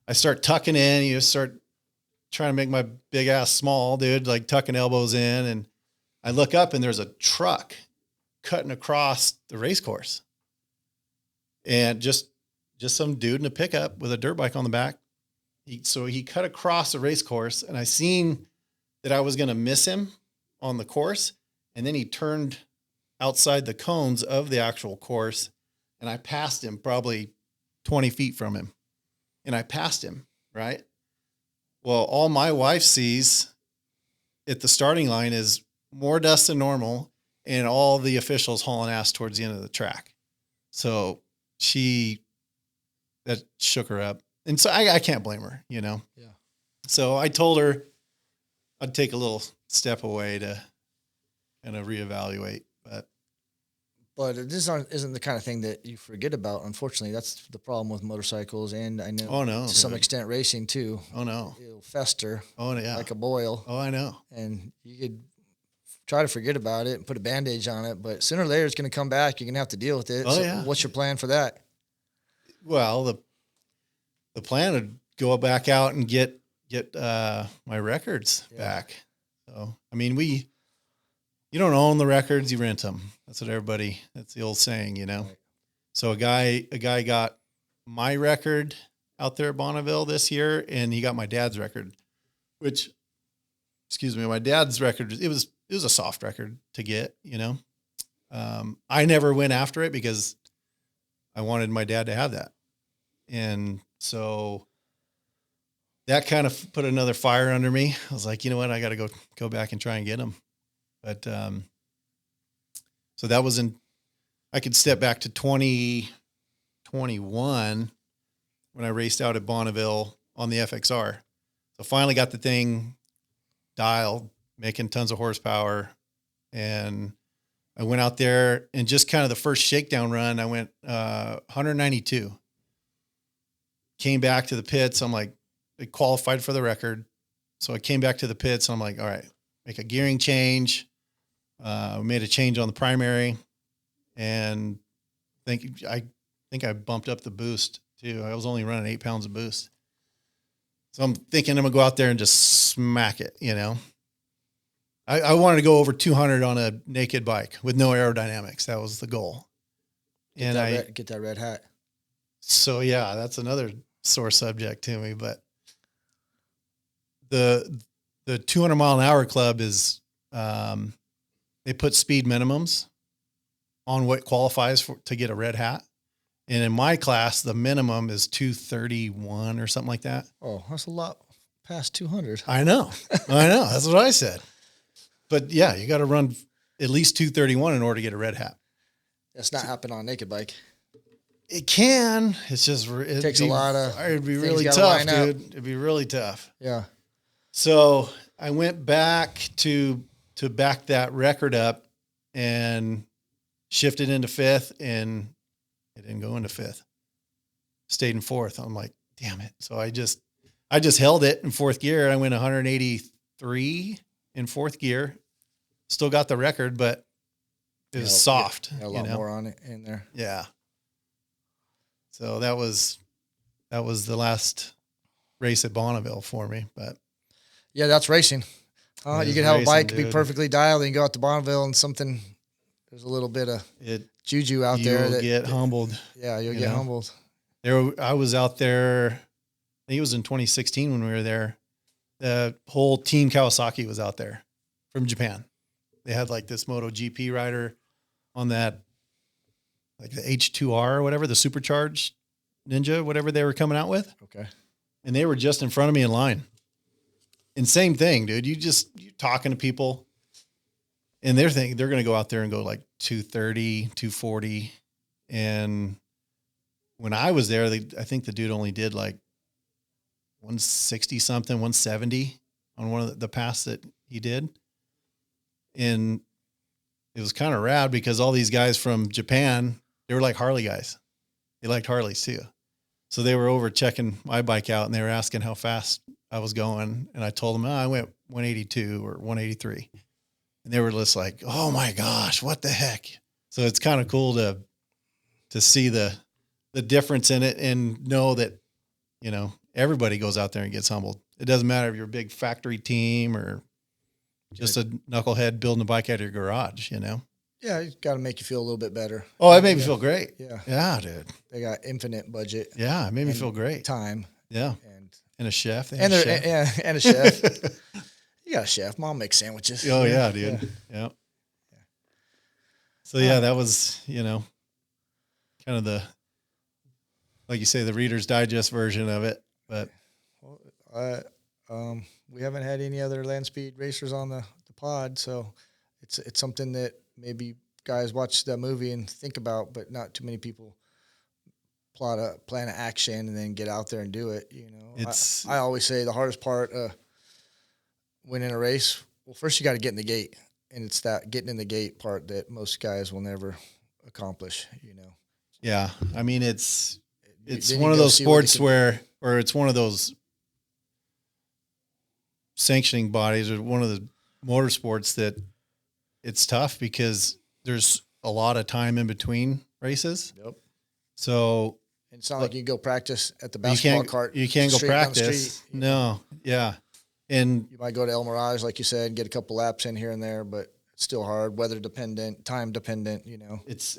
I start tucking in. You start trying to make my big ass small, dude, like tucking elbows in. And I look up, and there's a truck cutting across the race course, and just some dude in a pickup with a dirt bike on the back. So he cut across the race course, and I seen that I was going to miss him on the course. And then he turned outside the cones of the actual course, and I passed him probably 20 feet from him, and I passed him, right? Well, all my wife sees at the starting line is more dust than normal, and all the officials hauling ass towards the end of the track. So that shook her up. And so I can't blame her, you know? Yeah. So I told her I'd take a little step away to kind of reevaluate, But isn't the kind of thing that you forget about. Unfortunately, that's the problem with motorcycles, and I know oh no, to some dude. extent racing too. Oh no. It'll fester Oh yeah. like a boil, Oh, I know. and you could try to forget about it and put a bandage on it, but sooner or later it's going to come back. You're going to have to deal with it. Oh, So yeah. what's your plan for that? Well, the plan would go back out and get my records back. So, I mean, you don't own the records, you rent them. That's that's the old saying, you know? Right. So a guy got my record out there at Bonneville this year, and he got my dad's record, which, excuse me, my dad's record, it was a soft record to get, you know? I never went after it because I wanted my dad to have that. And so that kind of put another fire under me. I was like, you know what? I got to go back and try and get him. But, so that was I could step back to 2021 when I raced out at Bonneville on the FXR. So finally got the thing dialed, making tons of horsepower. And I went out there and just kind of the first shakedown run, I went 192. Came back to the pits. I'm like, I qualified for the record. So I came back to the pits and I'm like, all right, make a gearing change. We made a change on the primary, and I think I bumped up the boost too. I was only running 8 pounds of boost. So I'm thinking I'm gonna go out there and just smack it, you know. I wanted to go over 200 on a naked bike with no aerodynamics. That was the goal. Get that red hat. So yeah, that's another sore subject to me, but the 200 mile an hour club is, they put speed minimums on what qualifies to get a red hat. And in my class, the minimum is 231 or something like that. Oh, that's a lot past 200. I know. That's what I said. But yeah, you got to run at least 231 in order to get a red hat. That's not happening on a naked bike. It can. It's just, it takes a lot of, it'd be really tough, dude. It'd be really tough. Yeah. So I went back to back that record up and shifted into fifth, and it didn't go into fifth. Stayed in fourth. I'm like, damn it. So I just held it in fourth gear. I went 183 in fourth gear. Still got the record, but it was soft. A lot more on it in there. Yeah. So that was the last race at Bonneville for me, but yeah, that's racing. You can have a bike be perfectly dialed, and you go out to Bonneville and there's a little bit of juju out there. You'll get humbled. Yeah, you'll get humbled. I was out there, I think it was in 2016 when we were there. The whole team Kawasaki was out there from Japan. They had like this MotoGP rider on that, like the H2R or whatever, the supercharged Ninja, whatever they were coming out with. Okay. And they were just in front of me in line. And same thing, dude. You're talking to people, and they're thinking they're going to go out there and go like 230, 240. And when I was there, I think the dude only did like 160 something, 170 on one of the pass that he did. And it was kind of rad because all these guys from Japan, they were like Harley guys. They liked Harleys too. So they were over checking my bike out, and they were asking how fast I was going. And I told them, I went 182 or 183. And they were just like, oh my gosh, what the heck? So it's kind of cool to see the difference in it and know that, you know, everybody goes out there and gets humbled. It doesn't matter if you're a big factory team or just a knucklehead building a bike out of your garage, you know? Yeah, it's got to make you feel a little bit better. Oh, it made me feel great. Yeah. Yeah, dude. They got infinite budget. Yeah, it made me feel great. Time. Yeah. And a chef. And a chef. You got a chef. Mom makes sandwiches. Oh, yeah, dude. Yeah. So, yeah, that was, you know, kind of the, like you say, the Reader's Digest version of it. But we haven't had any other land speed racers on the pod, so it's something that maybe guys watch that movie and think about, but not too many people plan of action and then get out there and do it. You know, It's I always say the hardest part winning a race. Well, first you got to get in the gate, and it's that getting in the gate part that most guys will never accomplish. You know. yeah. I mean, it's Then one you of go those see what sports you can- or it's one of those sanctioning bodies or one of the motorsports that it's tough because there's a lot of time in between races. Yep. So And it's not like you can go practice at the you basketball court. you can't go straight down the practice. street. No. Yeah. And You might go to El Mirage, like you said, and get a couple laps in here and there, but it's still hard, weather dependent, time dependent, you know. it's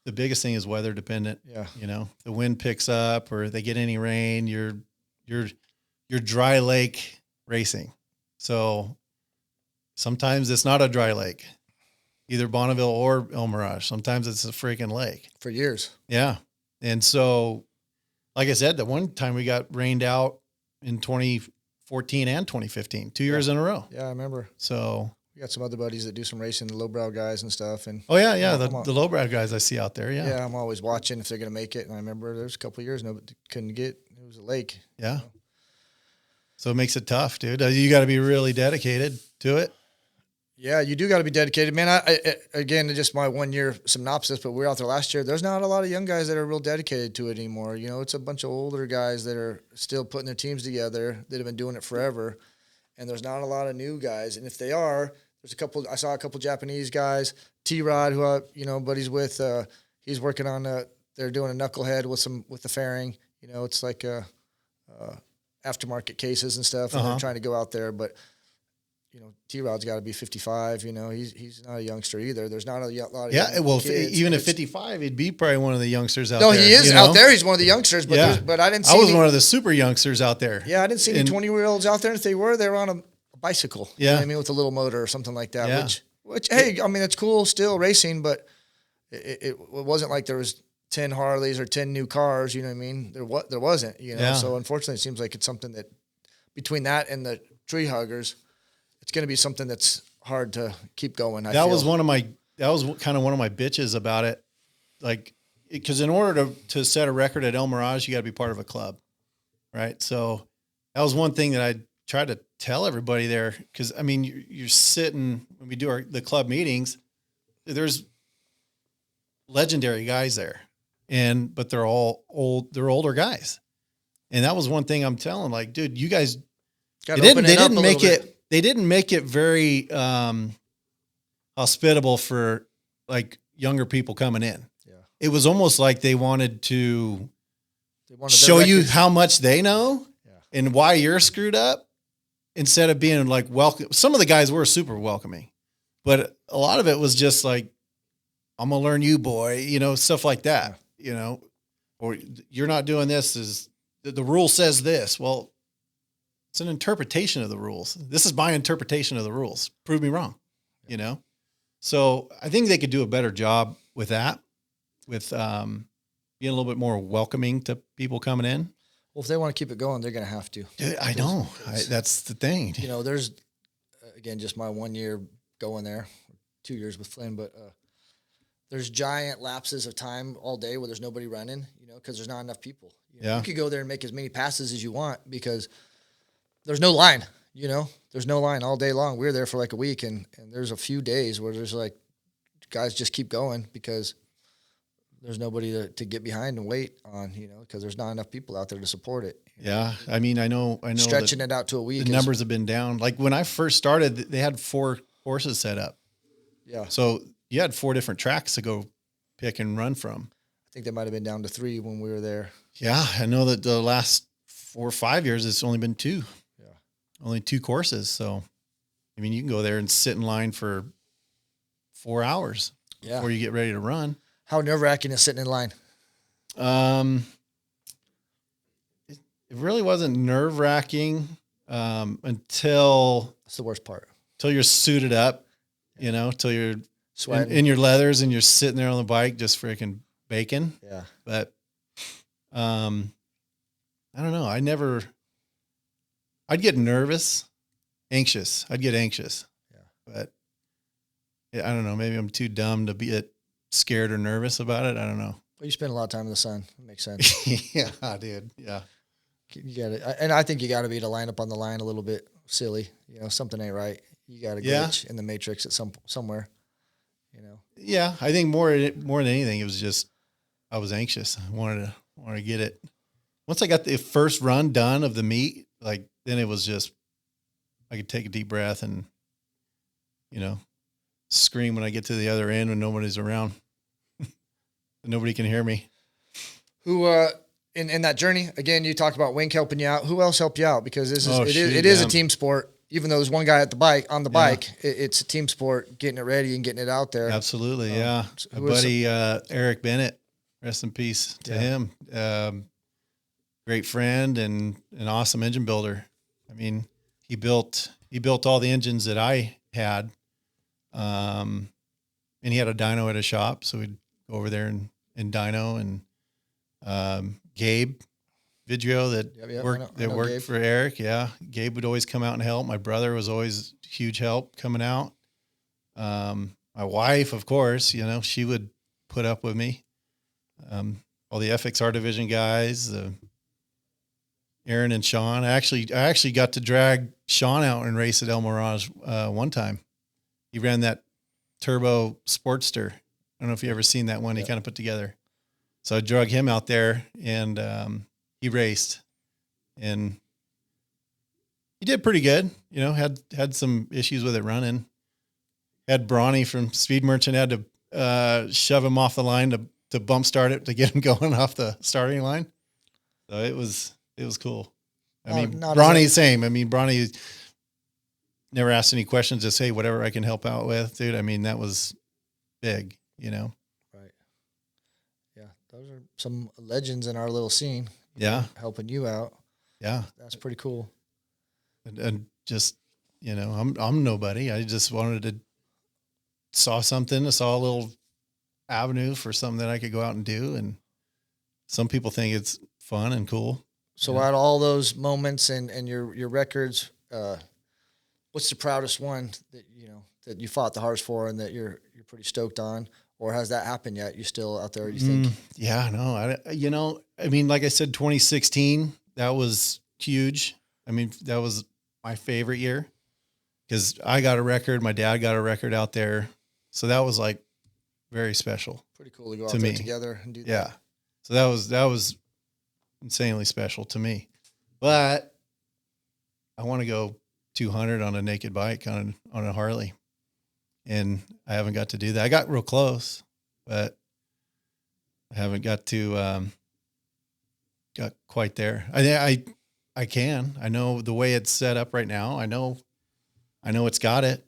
the biggest thing is weather dependent. Yeah. You know, the wind picks up or they get any rain, you're dry lake racing. So sometimes it's not a dry lake, either Bonneville or El Mirage. Sometimes it's a freaking lake. For years. Yeah. And so, like I said, the one time we got rained out in 2014 and 2015, 2 years in a row. Yeah, I remember. So, We got some other buddies that do some racing, the lowbrow guys and stuff. And oh yeah, yeah, I'm the lowbrow guys I see out there. Yeah. yeah, I'm always watching if they're going to make it. And I remember there's a couple of years nobody couldn't get. It was a lake. Yeah. So it makes it tough, dude. You got to be really dedicated to it. Yeah, you do got to be dedicated, man. I again, just my 1 year synopsis, but we were out there last year. There's not a lot of young guys that are real dedicated to it anymore. You know, it's a bunch of older guys that are still putting their teams together that have been doing it forever, and there's not a lot of new guys. And if they are, there's a couple. I saw a couple Japanese guys. T-Rod, who I buddies with, he's working on they're doing a knucklehead with the fairing. You know, it's like aftermarket cases and stuff, and they're trying to go out there, but. You know, T-Rod's got to be 55. You know, he's not a youngster either. There's not a lot of young kids. Even at 55, he'd be probably one of the youngsters out no, there. he is out there. He's one of the youngsters, but Yeah. but I didn't see I was any, one of the super youngsters out there. yeah, I didn't see any 20-year-olds out there. If they were on a bicycle. You know Yeah. what I mean, with a little motor or something like that. Yeah. Which hey, I mean, it's cool still racing, but it wasn't like there was 10 Harleys or 10 new cars. You know what I mean? There wasn't. You know, Yeah. so unfortunately, it seems like it's something that between that and the tree huggers, it's going to be something that's hard to keep going. That was kind of one of my bitches about it. Like, because in order to set a record at El Mirage, you got to be part of a club. Right. So that was one thing that I tried to tell everybody there. Cause I mean, you're sitting, when we do the club meetings, there's legendary guys there but they're all they're older guys. And that was one thing I'm telling, like, dude, you guys, they didn't make it very hospitable for like younger people coming in. Yeah. It was almost like they wanted to their show you records. how much they know Yeah. and why you're screwed up instead of being like welcome. Some of the guys were super welcoming, but a lot of it was just like, I'm going to learn you, boy, you know, stuff like that, you know, or you're not doing this the rule says this. Well, it's an interpretation of the rules. This is my interpretation of the rules. Prove me wrong, you know? So I think they could do a better job with that, with being a little bit more welcoming to people coming in. Well, if they want to keep it going, they're going to have to. Dude, I know. That's the thing. You know, there's, again, just my 1 year going there, 2 years with Flynn, but there's giant lapses of time all day where there's nobody running, you know, because there's not enough people. You know, Yeah. You could go there and make as many passes as you want because there's no line, you know. There's no line all day long. We were there for like a week, and there's a few days where there's like guys just keep going because there's nobody to get behind and wait on, you know, because there's not enough people out there to support it. Yeah. I mean, I know Stretching it out to a week. the numbers have been down. Like when I first started, they had 4 courses set up. Yeah. So you had 4 different tracks to go pick and run from. I think they might have been down to 3 when we were there. Yeah. I know that the last 4 or 5 years, it's only been 2. Yeah. Only 2 courses. So, I mean, you can go there and sit in line for 4 hours before you get ready to run. How nerve-wracking is sitting in line? It really wasn't nerve-wracking until That's the worst part. you're suited up, you know, till you're Sweating. in your leathers and you're sitting there on the bike just freaking baking. Yeah. But I don't know. I'd get nervous, anxious. I'd get anxious. Yeah. But I don't know. Maybe I'm too dumb to be scared or nervous about it. I don't know. Well, you spend a lot of time in the sun. It makes sense. Yeah, dude. Yeah. You got it. And I think you got to be to line up on the line a little bit silly. Something ain't right. You got to glitch in the matrix at somewhere. Yeah, I think more than anything, it was just I was anxious. I wanted to get it. Once I got the first run done of the meet, like then it was just I could take a deep breath and scream when I get to the other end when nobody's around. Nobody can hear me. Who in that journey again? You talked about Wink helping you out. Who else helped you out? Because it is a team sport. Even though there's one guy on the bike, it's a team sport. Getting it ready and getting it out there. Absolutely, yeah. My buddy Eric Bennett, rest in peace to him. Great friend and an awesome engine builder. I mean, he built all the engines that I had, and he had a dyno at a shop, so we'd go over there and dyno. And Gabe Vidrio that worked Gabe. for Eric. Yeah. Gabe would always come out and help. My brother was always huge help coming out. My wife, of course, she would put up with me. All the FXR division guys, Aaron and Sean. I actually got to drag Sean out and race at El Mirage one time. He ran that turbo Sportster. I don't know if you ever seen that one he kind of put together. So I drug him out there and he raced, and he did pretty good. Had some issues with it running. Had Bronny from Speed Merchant had to shove him off the line to bump start it to get him going off the starting line. So it was cool. Bronny same. Bronny never asked any questions. Just hey, whatever I can help out with, dude. That was big. Right. Yeah, those are some legends in our little scene. Helping you out. Yeah. That's pretty cool. And just, I'm nobody. I just wanted to saw a little avenue for something that I could go out and do. And some people think it's fun and cool. So out of all those moments and your records, what's the proudest one that you fought the hardest for and that you're pretty stoked on? Or has that happened yet? You still out there? You think? Yeah, no. Like I said, 2016, that was huge. That was my favorite year because I got a record. My dad got a record out there, so that was like very special. Pretty cool to go out there together and do that. Yeah, so that was insanely special to me. But I want to go 200 on a naked bike on a Harley. And I haven't got to do that. I got real close, but I haven't got quite there. I can. I know the way it's set up right now. I know it's got it.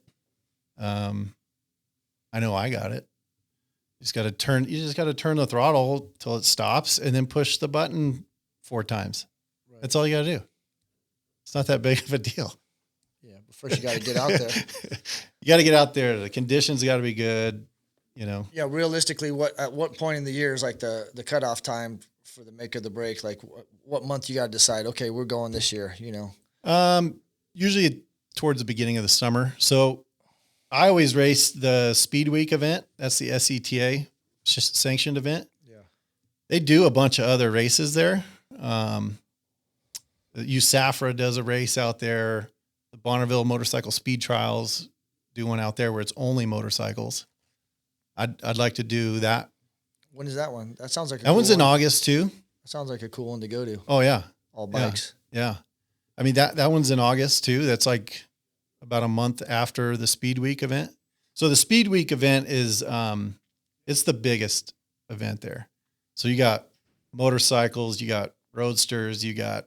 I know I got it. You just got to turn the throttle till it stops and then push the button 4 times. Right. That's all you got to do. It's not that big of a deal. Yeah, but first you got to get out there. You got to get out there. The conditions got to be good, Yeah, realistically, at what point in the year is like the cutoff time for the make or the break? Like what month you got to decide, okay, we're going this year, Usually towards the beginning of the summer. So I always race the Speed Week event. That's the SETA sanctioned event. Yeah. They do a bunch of other races there. USAFRA does a race out there. The Bonneville Motorcycle Speed Trials do one out there where it's only motorcycles. I'd like to do that. When is that one? That sounds like that one's in August too. That sounds like a cool one to go to. Oh yeah, all bikes. Yeah. That one's in August too. That's like about a month after the Speed Week event. So the Speed Week event is it's the biggest event there. So you got motorcycles, you got roadsters, you got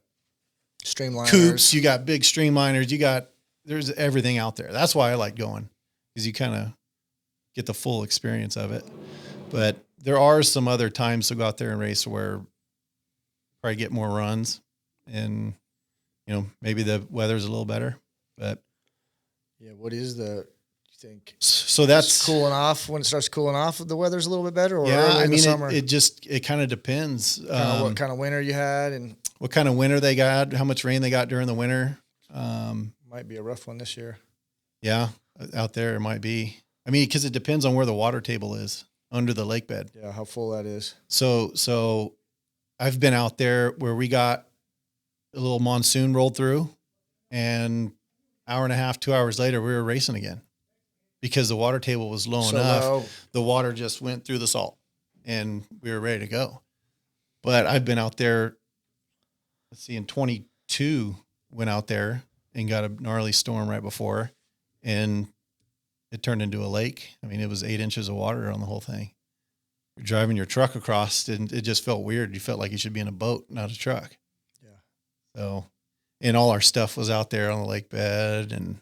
streamliners, coupes, you got big streamliners, there's everything out there. That's why I like going, because you kind of get the full experience of it. But there are some other times to go out there and race where probably get more runs and, maybe the weather's a little better, but yeah. What is you think? So that's cooling off when it starts cooling off. The weather's a little bit better, or early in the summer? It kind of depends. What kind of winter you had and what kind of winter they got, how much rain they got during the winter. Might be a rough one this year. Yeah. Out there it might be. Because it depends on where the water table is. under the lake bed. Yeah, how full that is. So I've been out there where we got a little monsoon rolled through, and hour and a half, 2 hours later, we were racing again because the water table was low enough. The water just went through the salt and we were ready to go. But I've been out there, let's see, in 22, went out there and got a gnarly storm right before, and it turned into a lake. I mean, it was 8 inches of water on the whole thing. You're driving your truck across, and it just felt weird. You felt like you should be in a boat, not a truck. Yeah. So, and all our stuff was out there on the lake bed, and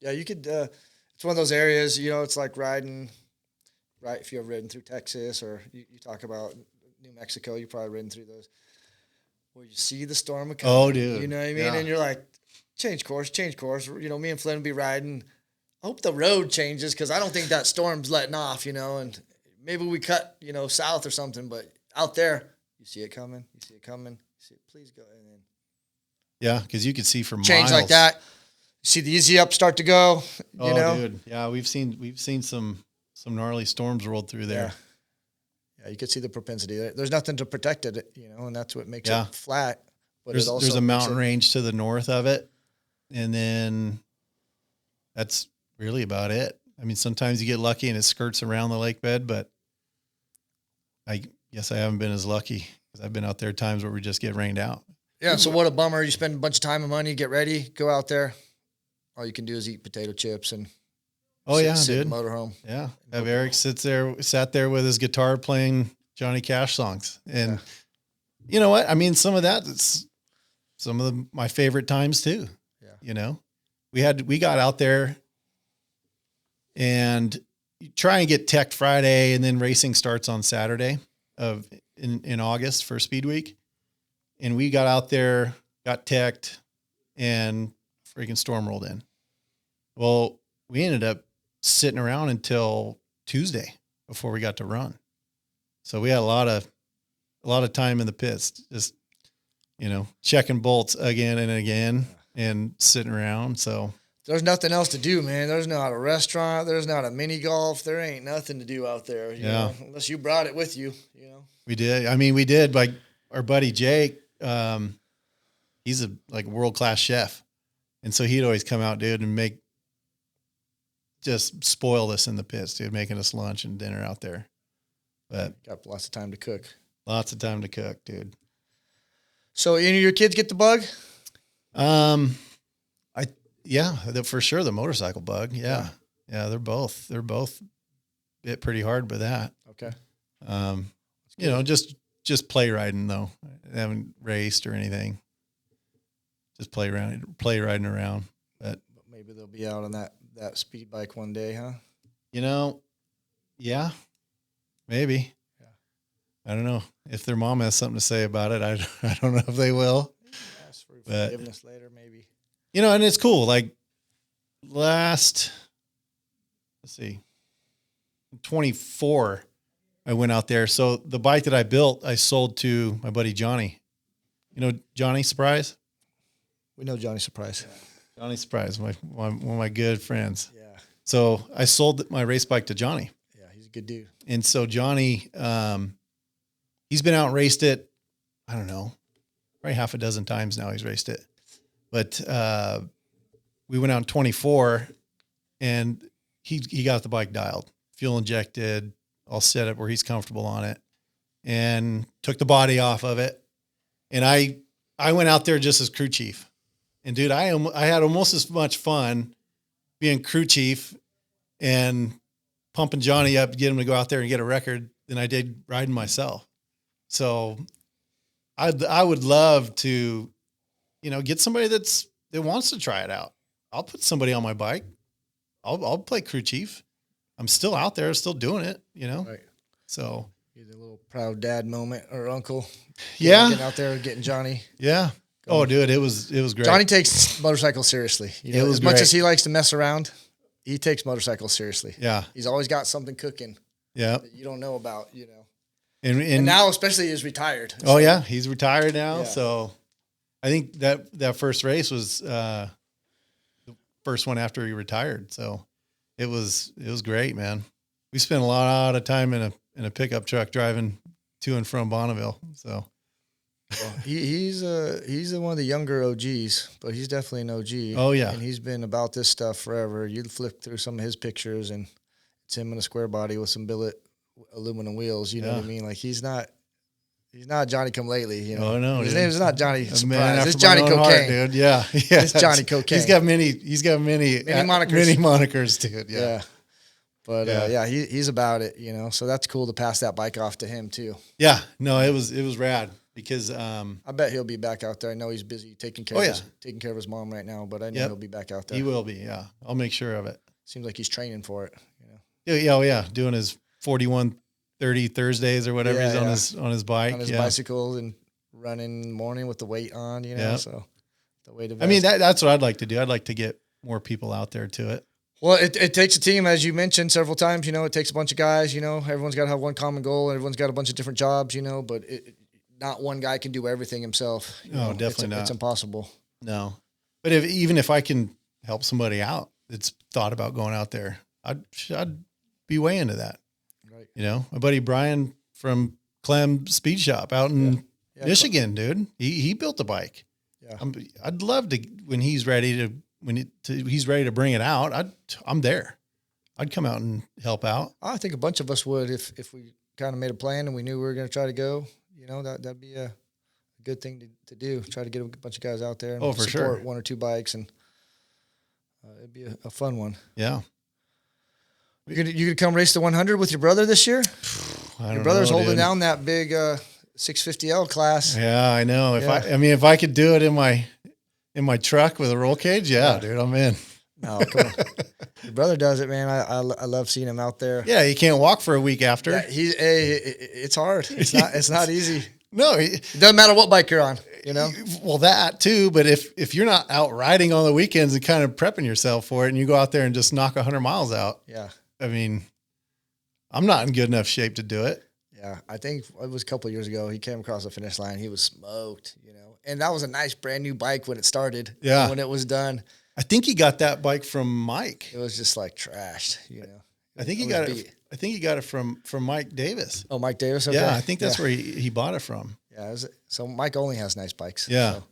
yeah, you could. It's one of those areas, you know. It's like riding, right? If you've ridden through Texas, or you talk about New Mexico, you've probably ridden through those, where you see the storm coming. Oh, dude, you know what I mean? Yeah. And you're like, change course. You know, me and Flynn would be riding. I hope the road changes because I don't think that storm's letting off. You know, and maybe we cut, you know, south or something. But out there, you see it coming. You see it coming. You see it. Please go. And then yeah, because you could see for change miles. like that. You see the easy up start to go. You know, dude, yeah, we've seen some gnarly storms rolled through there. Yeah, you could see the propensity. There's nothing to protect it, you know, and that's what makes it flat. But there's a mountain range to the north of it, and then that's really about it. I mean, sometimes you get lucky and it skirts around the lake bed, but I guess I haven't been as lucky because I've been out there times where we just get rained out. Yeah, so what a bummer. You spend a bunch of time and money, get ready, go out there. All you can do is eat potato chips and sit in the motorhome. Yeah. Have Eric sat there with his guitar playing Johnny Cash songs. And you know what? I mean, some of that's some of my favorite times too. Yeah. You know, we got out there and you try and get teched Friday, and then racing starts on Saturday in August for Speed Week. And we got out there, got teched, and freaking storm rolled in. Well, we ended up sitting around until Tuesday before we got to run. So we had a lot of time in the pits, just, you know, checking bolts again and again and sitting around. So there's nothing else to do, man. There's not a restaurant. There's not a mini golf. There ain't nothing to do out there. You know, unless you brought it with you, you know. We did. I mean, we did. Like our buddy Jake, he's a world-class chef. And so he'd always come out, dude, and just spoil us in the pits, dude, making us lunch and dinner out there. But got lots of time to cook. Lots of time to cook, dude. So any of your kids get the bug? For sure. The motorcycle bug. Yeah. They're both bit pretty hard by that. Okay. You know, just play riding though. I haven't raced or anything. Just play riding around. But maybe they'll be out on that speed bike one day, huh? You know, yeah, maybe. Yeah. I don't know if their mom has something to say about it. I don't know if they will. Ask for forgiveness later, maybe. You know, and it's cool. Like let's see, 24, I went out there. So the bike that I built, I sold to my buddy Johnny. You know Johnny Surprise? We know Johnny Surprise. Yeah. Johnny Surprise, one of my good friends. Yeah. So I sold my race bike to Johnny. Yeah, he's a good dude. And so Johnny, he's been out and raced it, I don't know, probably half a dozen times now he's raced it. But we went out in 24, and he got the bike dialed, fuel injected, all set up where he's comfortable on it, and took the body off of it. And I went out there just as crew chief. And dude, I had almost as much fun being crew chief and pumping Johnny up to get him to go out there and get a record than I did riding myself. So I would love to, you know, get somebody that wants to try it out. I'll put somebody on my bike. I'll play crew chief. I'm still out there, still doing it, you know? Right. So get a little proud dad moment or uncle. Yeah. Getting out there, getting Johnny. Yeah. Oh, dude, it was great. Johnny takes motorcycles seriously. You know, as much as he likes to mess around, he takes motorcycles seriously. Yeah. He's always got something cooking. Yeah. That you don't know about, you know. And now, especially, he's retired. Oh, so. Yeah. He's retired now. Yeah. So I think that first race was the first one after he retired. So it was great, man. we spent a lot of time in a pickup truck driving to and from Bonneville. So Well, he's one of the younger OGs, but he's definitely an OG. Oh, yeah. And he's been about this stuff forever. You flip through some of his pictures, and it's him in a square body with some billet aluminum wheels. You know what I mean? Like he's not Johnny come lately. You know, Oh, no, his dude. name is not Johnny A man Surprise. It's after my Johnny own heart, Cocaine. dude. Yeah. It's Johnny Cocaine. He's got many monikers. Many monikers, dude. Yeah. Yeah. But he's about it, you know. So that's cool to pass that bike off to him too. Yeah. No, it was rad because I bet he'll be back out there. I know he's busy taking care of his mom right now, but I know he'll be back out there. He will be. Yeah. I'll make sure of it. Seems like he's training for it, you know. Yeah. Oh yeah. Doing his 41-30 Thursdays or whatever he's on his bike. On his bicycle and running in the morning with the weight on, you know. So the weight of. I mean, that's what I'd like to do. I'd like to get more people out there to it. Well, it takes a team, as you mentioned several times. You know, it takes a bunch of guys. You know, everyone's got to have one common goal. Everyone's got a bunch of different jobs. You know, but not one guy can do everything himself. No, definitely not. It's impossible. No, but even if I can help somebody out that's thought about going out there, I'd be way into that. Right. You know, my buddy Brian from Clem Speed Shop out in Michigan, dude. He built a bike. Yeah, I'd love to when he's ready to. He's ready to bring it out, I'm there. I'd come out and help out. I think a bunch of us would if we kind of made a plan and we knew we were going to try to go. You know, that'd be a good thing to do. Try to get a bunch of guys out there and for support sure. one or two bikes, and it'd be a fun one. Yeah. You could come race the 100 with your brother this year? Your brother's holding down that big 650L class. Yeah, I know. If I could do it in my truck with a roll cage, dude, I'm in. No, come on. Your brother does it, man. I love seeing him out there. Yeah, he can't walk for a week after. Yeah, it's hard. It's not easy. No, it doesn't matter what bike you're on, you know? Well, that too, but if you're not out riding on the weekends and kind of prepping yourself for it and you go out there and just knock 100 miles out. Yeah. I mean, I'm not in good enough shape to do it. Yeah, I think it was a couple of years ago. He came across the finish line. He was smoked, you know. And that was a nice brand new bike when it started. Yeah. When it was done. I think he got that bike from Mike. It was just like trashed, you know. I think he got it from Mike Davis. Oh, Mike Davis? Okay. Yeah, I think that's where he bought it from. Yeah, so Mike only has nice bikes. Yeah. So.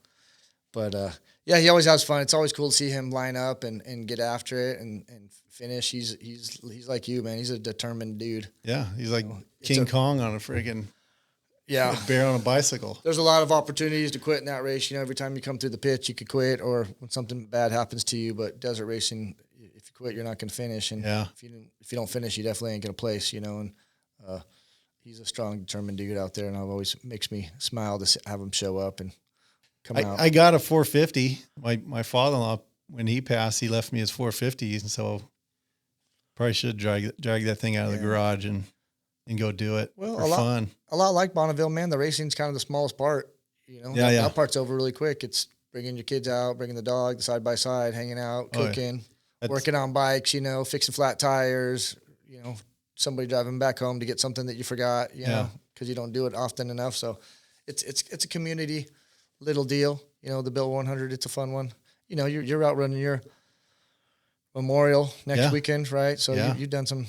But he always has fun. It's always cool to see him line up and get after it and finish. He's like you, man. He's a determined dude. Yeah, he's like King Kong on a friggin' bear on a bicycle. There's a lot of opportunities to quit in that race. You know, every time you come through the pitch, you could quit, or when something bad happens to you. But desert racing, if you quit, you're not going to finish. And if you don't finish, you definitely ain't going to place. You know, and he's a strong, determined dude out there, and it always makes me smile to have him show up and come out. I got a 450. My father-in-law, when he passed, he left me his 450, and so probably should drag that thing out of the garage and go do it for fun. A lot like Bonneville, man. The racing's kind of the smallest part. You know, that part's over really quick. It's bringing your kids out, bringing the dog, the side-by-side, hanging out, cooking, working on bikes, you know, fixing flat tires, you know, somebody driving back home to get something that you forgot, you know, because you don't do it often enough. So it's a community little deal. You know, the Bill 100, it's a fun one. You know, you're out running your Memorial next weekend, right? So you've done some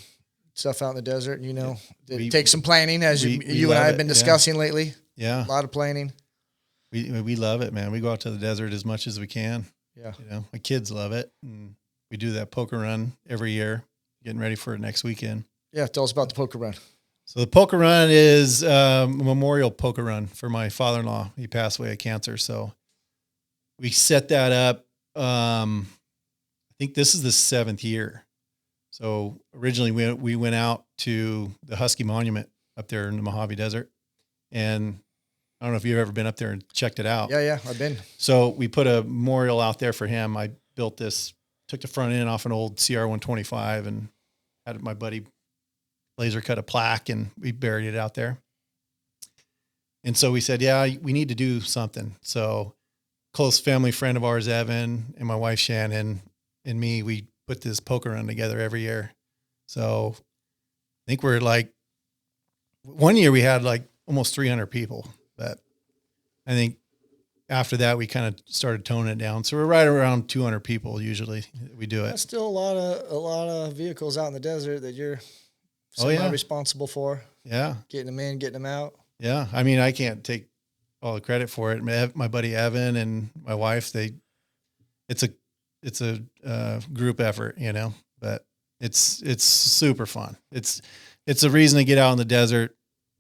stuff out in the desert, you know, it takes some planning, as you and I have been discussing lately. Yeah. A lot of planning. We love it, man. We go out to the desert as much as we can. Yeah. You know, my kids love it. And we do that poker run every year, getting ready for it next weekend. Yeah. Tell us about the poker run. So the poker run is a memorial poker run for my father-in-law. He passed away of cancer. So we set that up. I think this is the 7th year. So originally we went out to the Husky Monument up there in the Mojave Desert. And I don't know if you've ever been up there and checked it out. Yeah, I've been. So we put a memorial out there for him. I built this, took the front end off an old CR125 and had my buddy laser cut a plaque and we buried it out there. And so we said, we need to do something. So close family friend of ours, Evan, and my wife, Shannon, and me, we put this poker run together every year. So I think we're like, one year we had like almost 300 people, but I think after that we kind of started toning it down. So we're right around 200 people usually we do it. That's still a lot of vehicles out in the desert that you're semi-responsible for. Yeah. Getting them in, getting them out. Yeah. I mean, I can't take all the credit for it. My buddy Evan and my wife, it's a group effort, you know, but it's super fun. It's a reason to get out in the desert,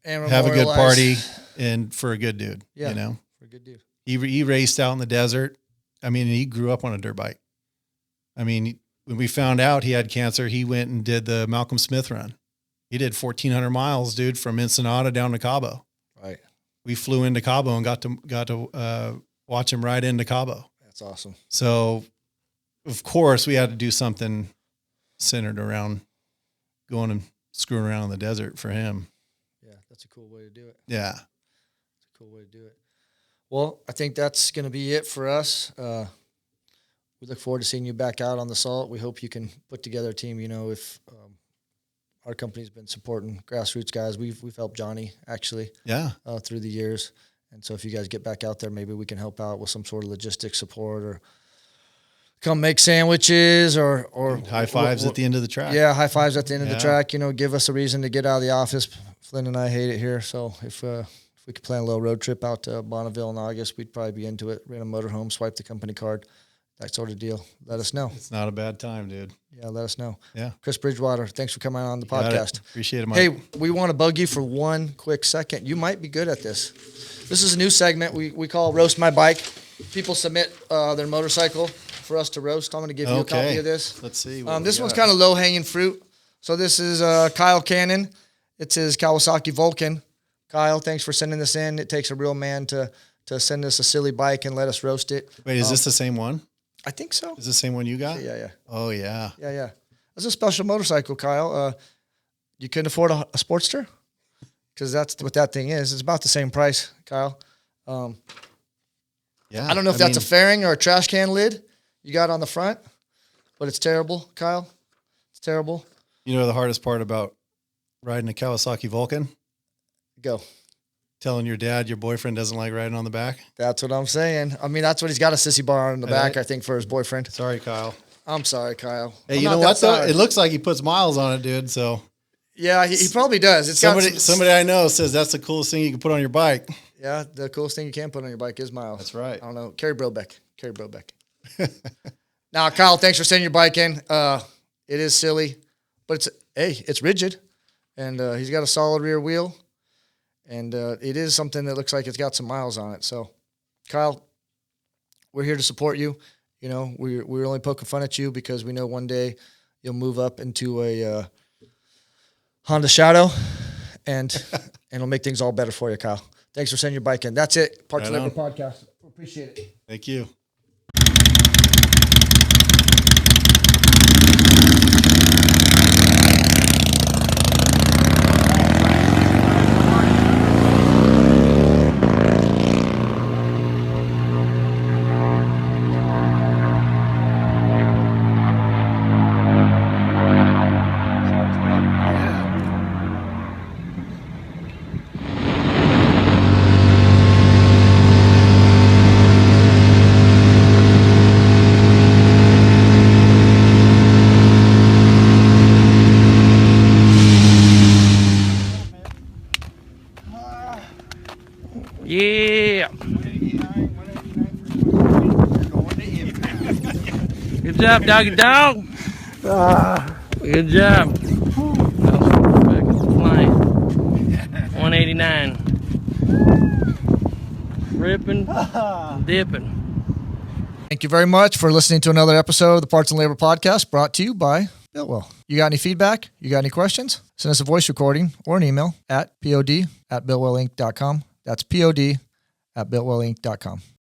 And have a good party, memorialize. and for a good dude, Yeah, you know. for a good dude. He raced out in the desert. I mean, he grew up on a dirt bike. I mean, when we found out he had cancer, he went and did the Malcolm Smith run. He did 1,400 miles, dude, from Ensenada down to Cabo. Right. We flew into Cabo and got to watch him ride into Cabo. That's awesome. So, of course, we had to do something centered around going and screwing around in the desert for him. Yeah, that's a cool way to do it. Yeah. That's a cool way to do it. Well, I think that's going to be it for us. We look forward to seeing you back out on the Salt. We hope you can put together a team. You know, if our company's been supporting grassroots guys, we've helped Johnny actually. Yeah. Through the years, and so if you guys get back out there, maybe we can help out with some sort of logistics support, or come make sandwiches, or High fives at the end of the track. Yeah, high fives at the end of the Yeah. track. You know, give us a reason to get out of the office. Flynn and I hate it here, so if we could plan a little road trip out to Bonneville in August, we'd probably be into it. Rent a motorhome, swipe the company card, that sort of deal. Let us know. It's not a bad time, dude. Yeah, let us know. Yeah. Chris Bridgewater, thanks for coming on the Got it. podcast. Appreciate it, Mike. Hey, we want to bug you for one quick second. You might be good at this. This is a new segment we call Roast My Bike. People submit their motorcycle for us to roast. I'm going to give you a copy Okay. of this. Let's see. This one's kind of low-hanging fruit. So this is Kyle Cannon. It's his Kawasaki Vulcan. Kyle, thanks for sending this in. It takes a real man to send us a silly bike and let us roast it. Wait, is this the same one? I think so. Is this the same one you got? Yeah. Oh, yeah. Yeah. It's a special motorcycle, Kyle. You couldn't afford a Sportster? Because that's what that thing is. It's about the same price, Kyle. Yeah. I don't know if that's a fairing or a trash can lid you got on the front, but it's terrible, Kyle. It's terrible. You know the hardest part about riding a Kawasaki Vulcan? Go. Telling your dad your boyfriend doesn't like riding on the back? That's what I'm saying. I mean, that's what he's got a sissy bar on the back, I think, for his boyfriend. Sorry, Kyle. I'm sorry, Kyle. Hey, I'm you not know that what, though? sorry. It looks like he puts miles on it, dude. So Yeah, he probably does. It's somebody I know says that's the coolest thing you can put on your bike. Yeah, the coolest thing you can put on your bike is miles. That's right. I don't know. Kerry Brobeck. Now, Kyle, thanks for sending your bike in. It is silly, but it's rigid, and he's got a solid rear wheel, and it is something that looks like it's got some miles on it. So, Kyle, we're here to support you. You know, we're only poking fun at you because we know one day you'll move up into a Honda Shadow, and it'll make things all better for you, Kyle. Thanks for sending your bike in. That's it. Parts of Right Labor on. Podcast. Appreciate it. Thank you. Yeah. Good job, doggy dog. Good job. Flying. 189. Ripping, dipping. Thank you very much for listening to another episode of the Parts and Labor Podcast brought to you by Biltwell. You got any feedback? You got any questions? Send us a voice recording or an email at pod@biltwellinc.com. That's pod@biltwellinc.com.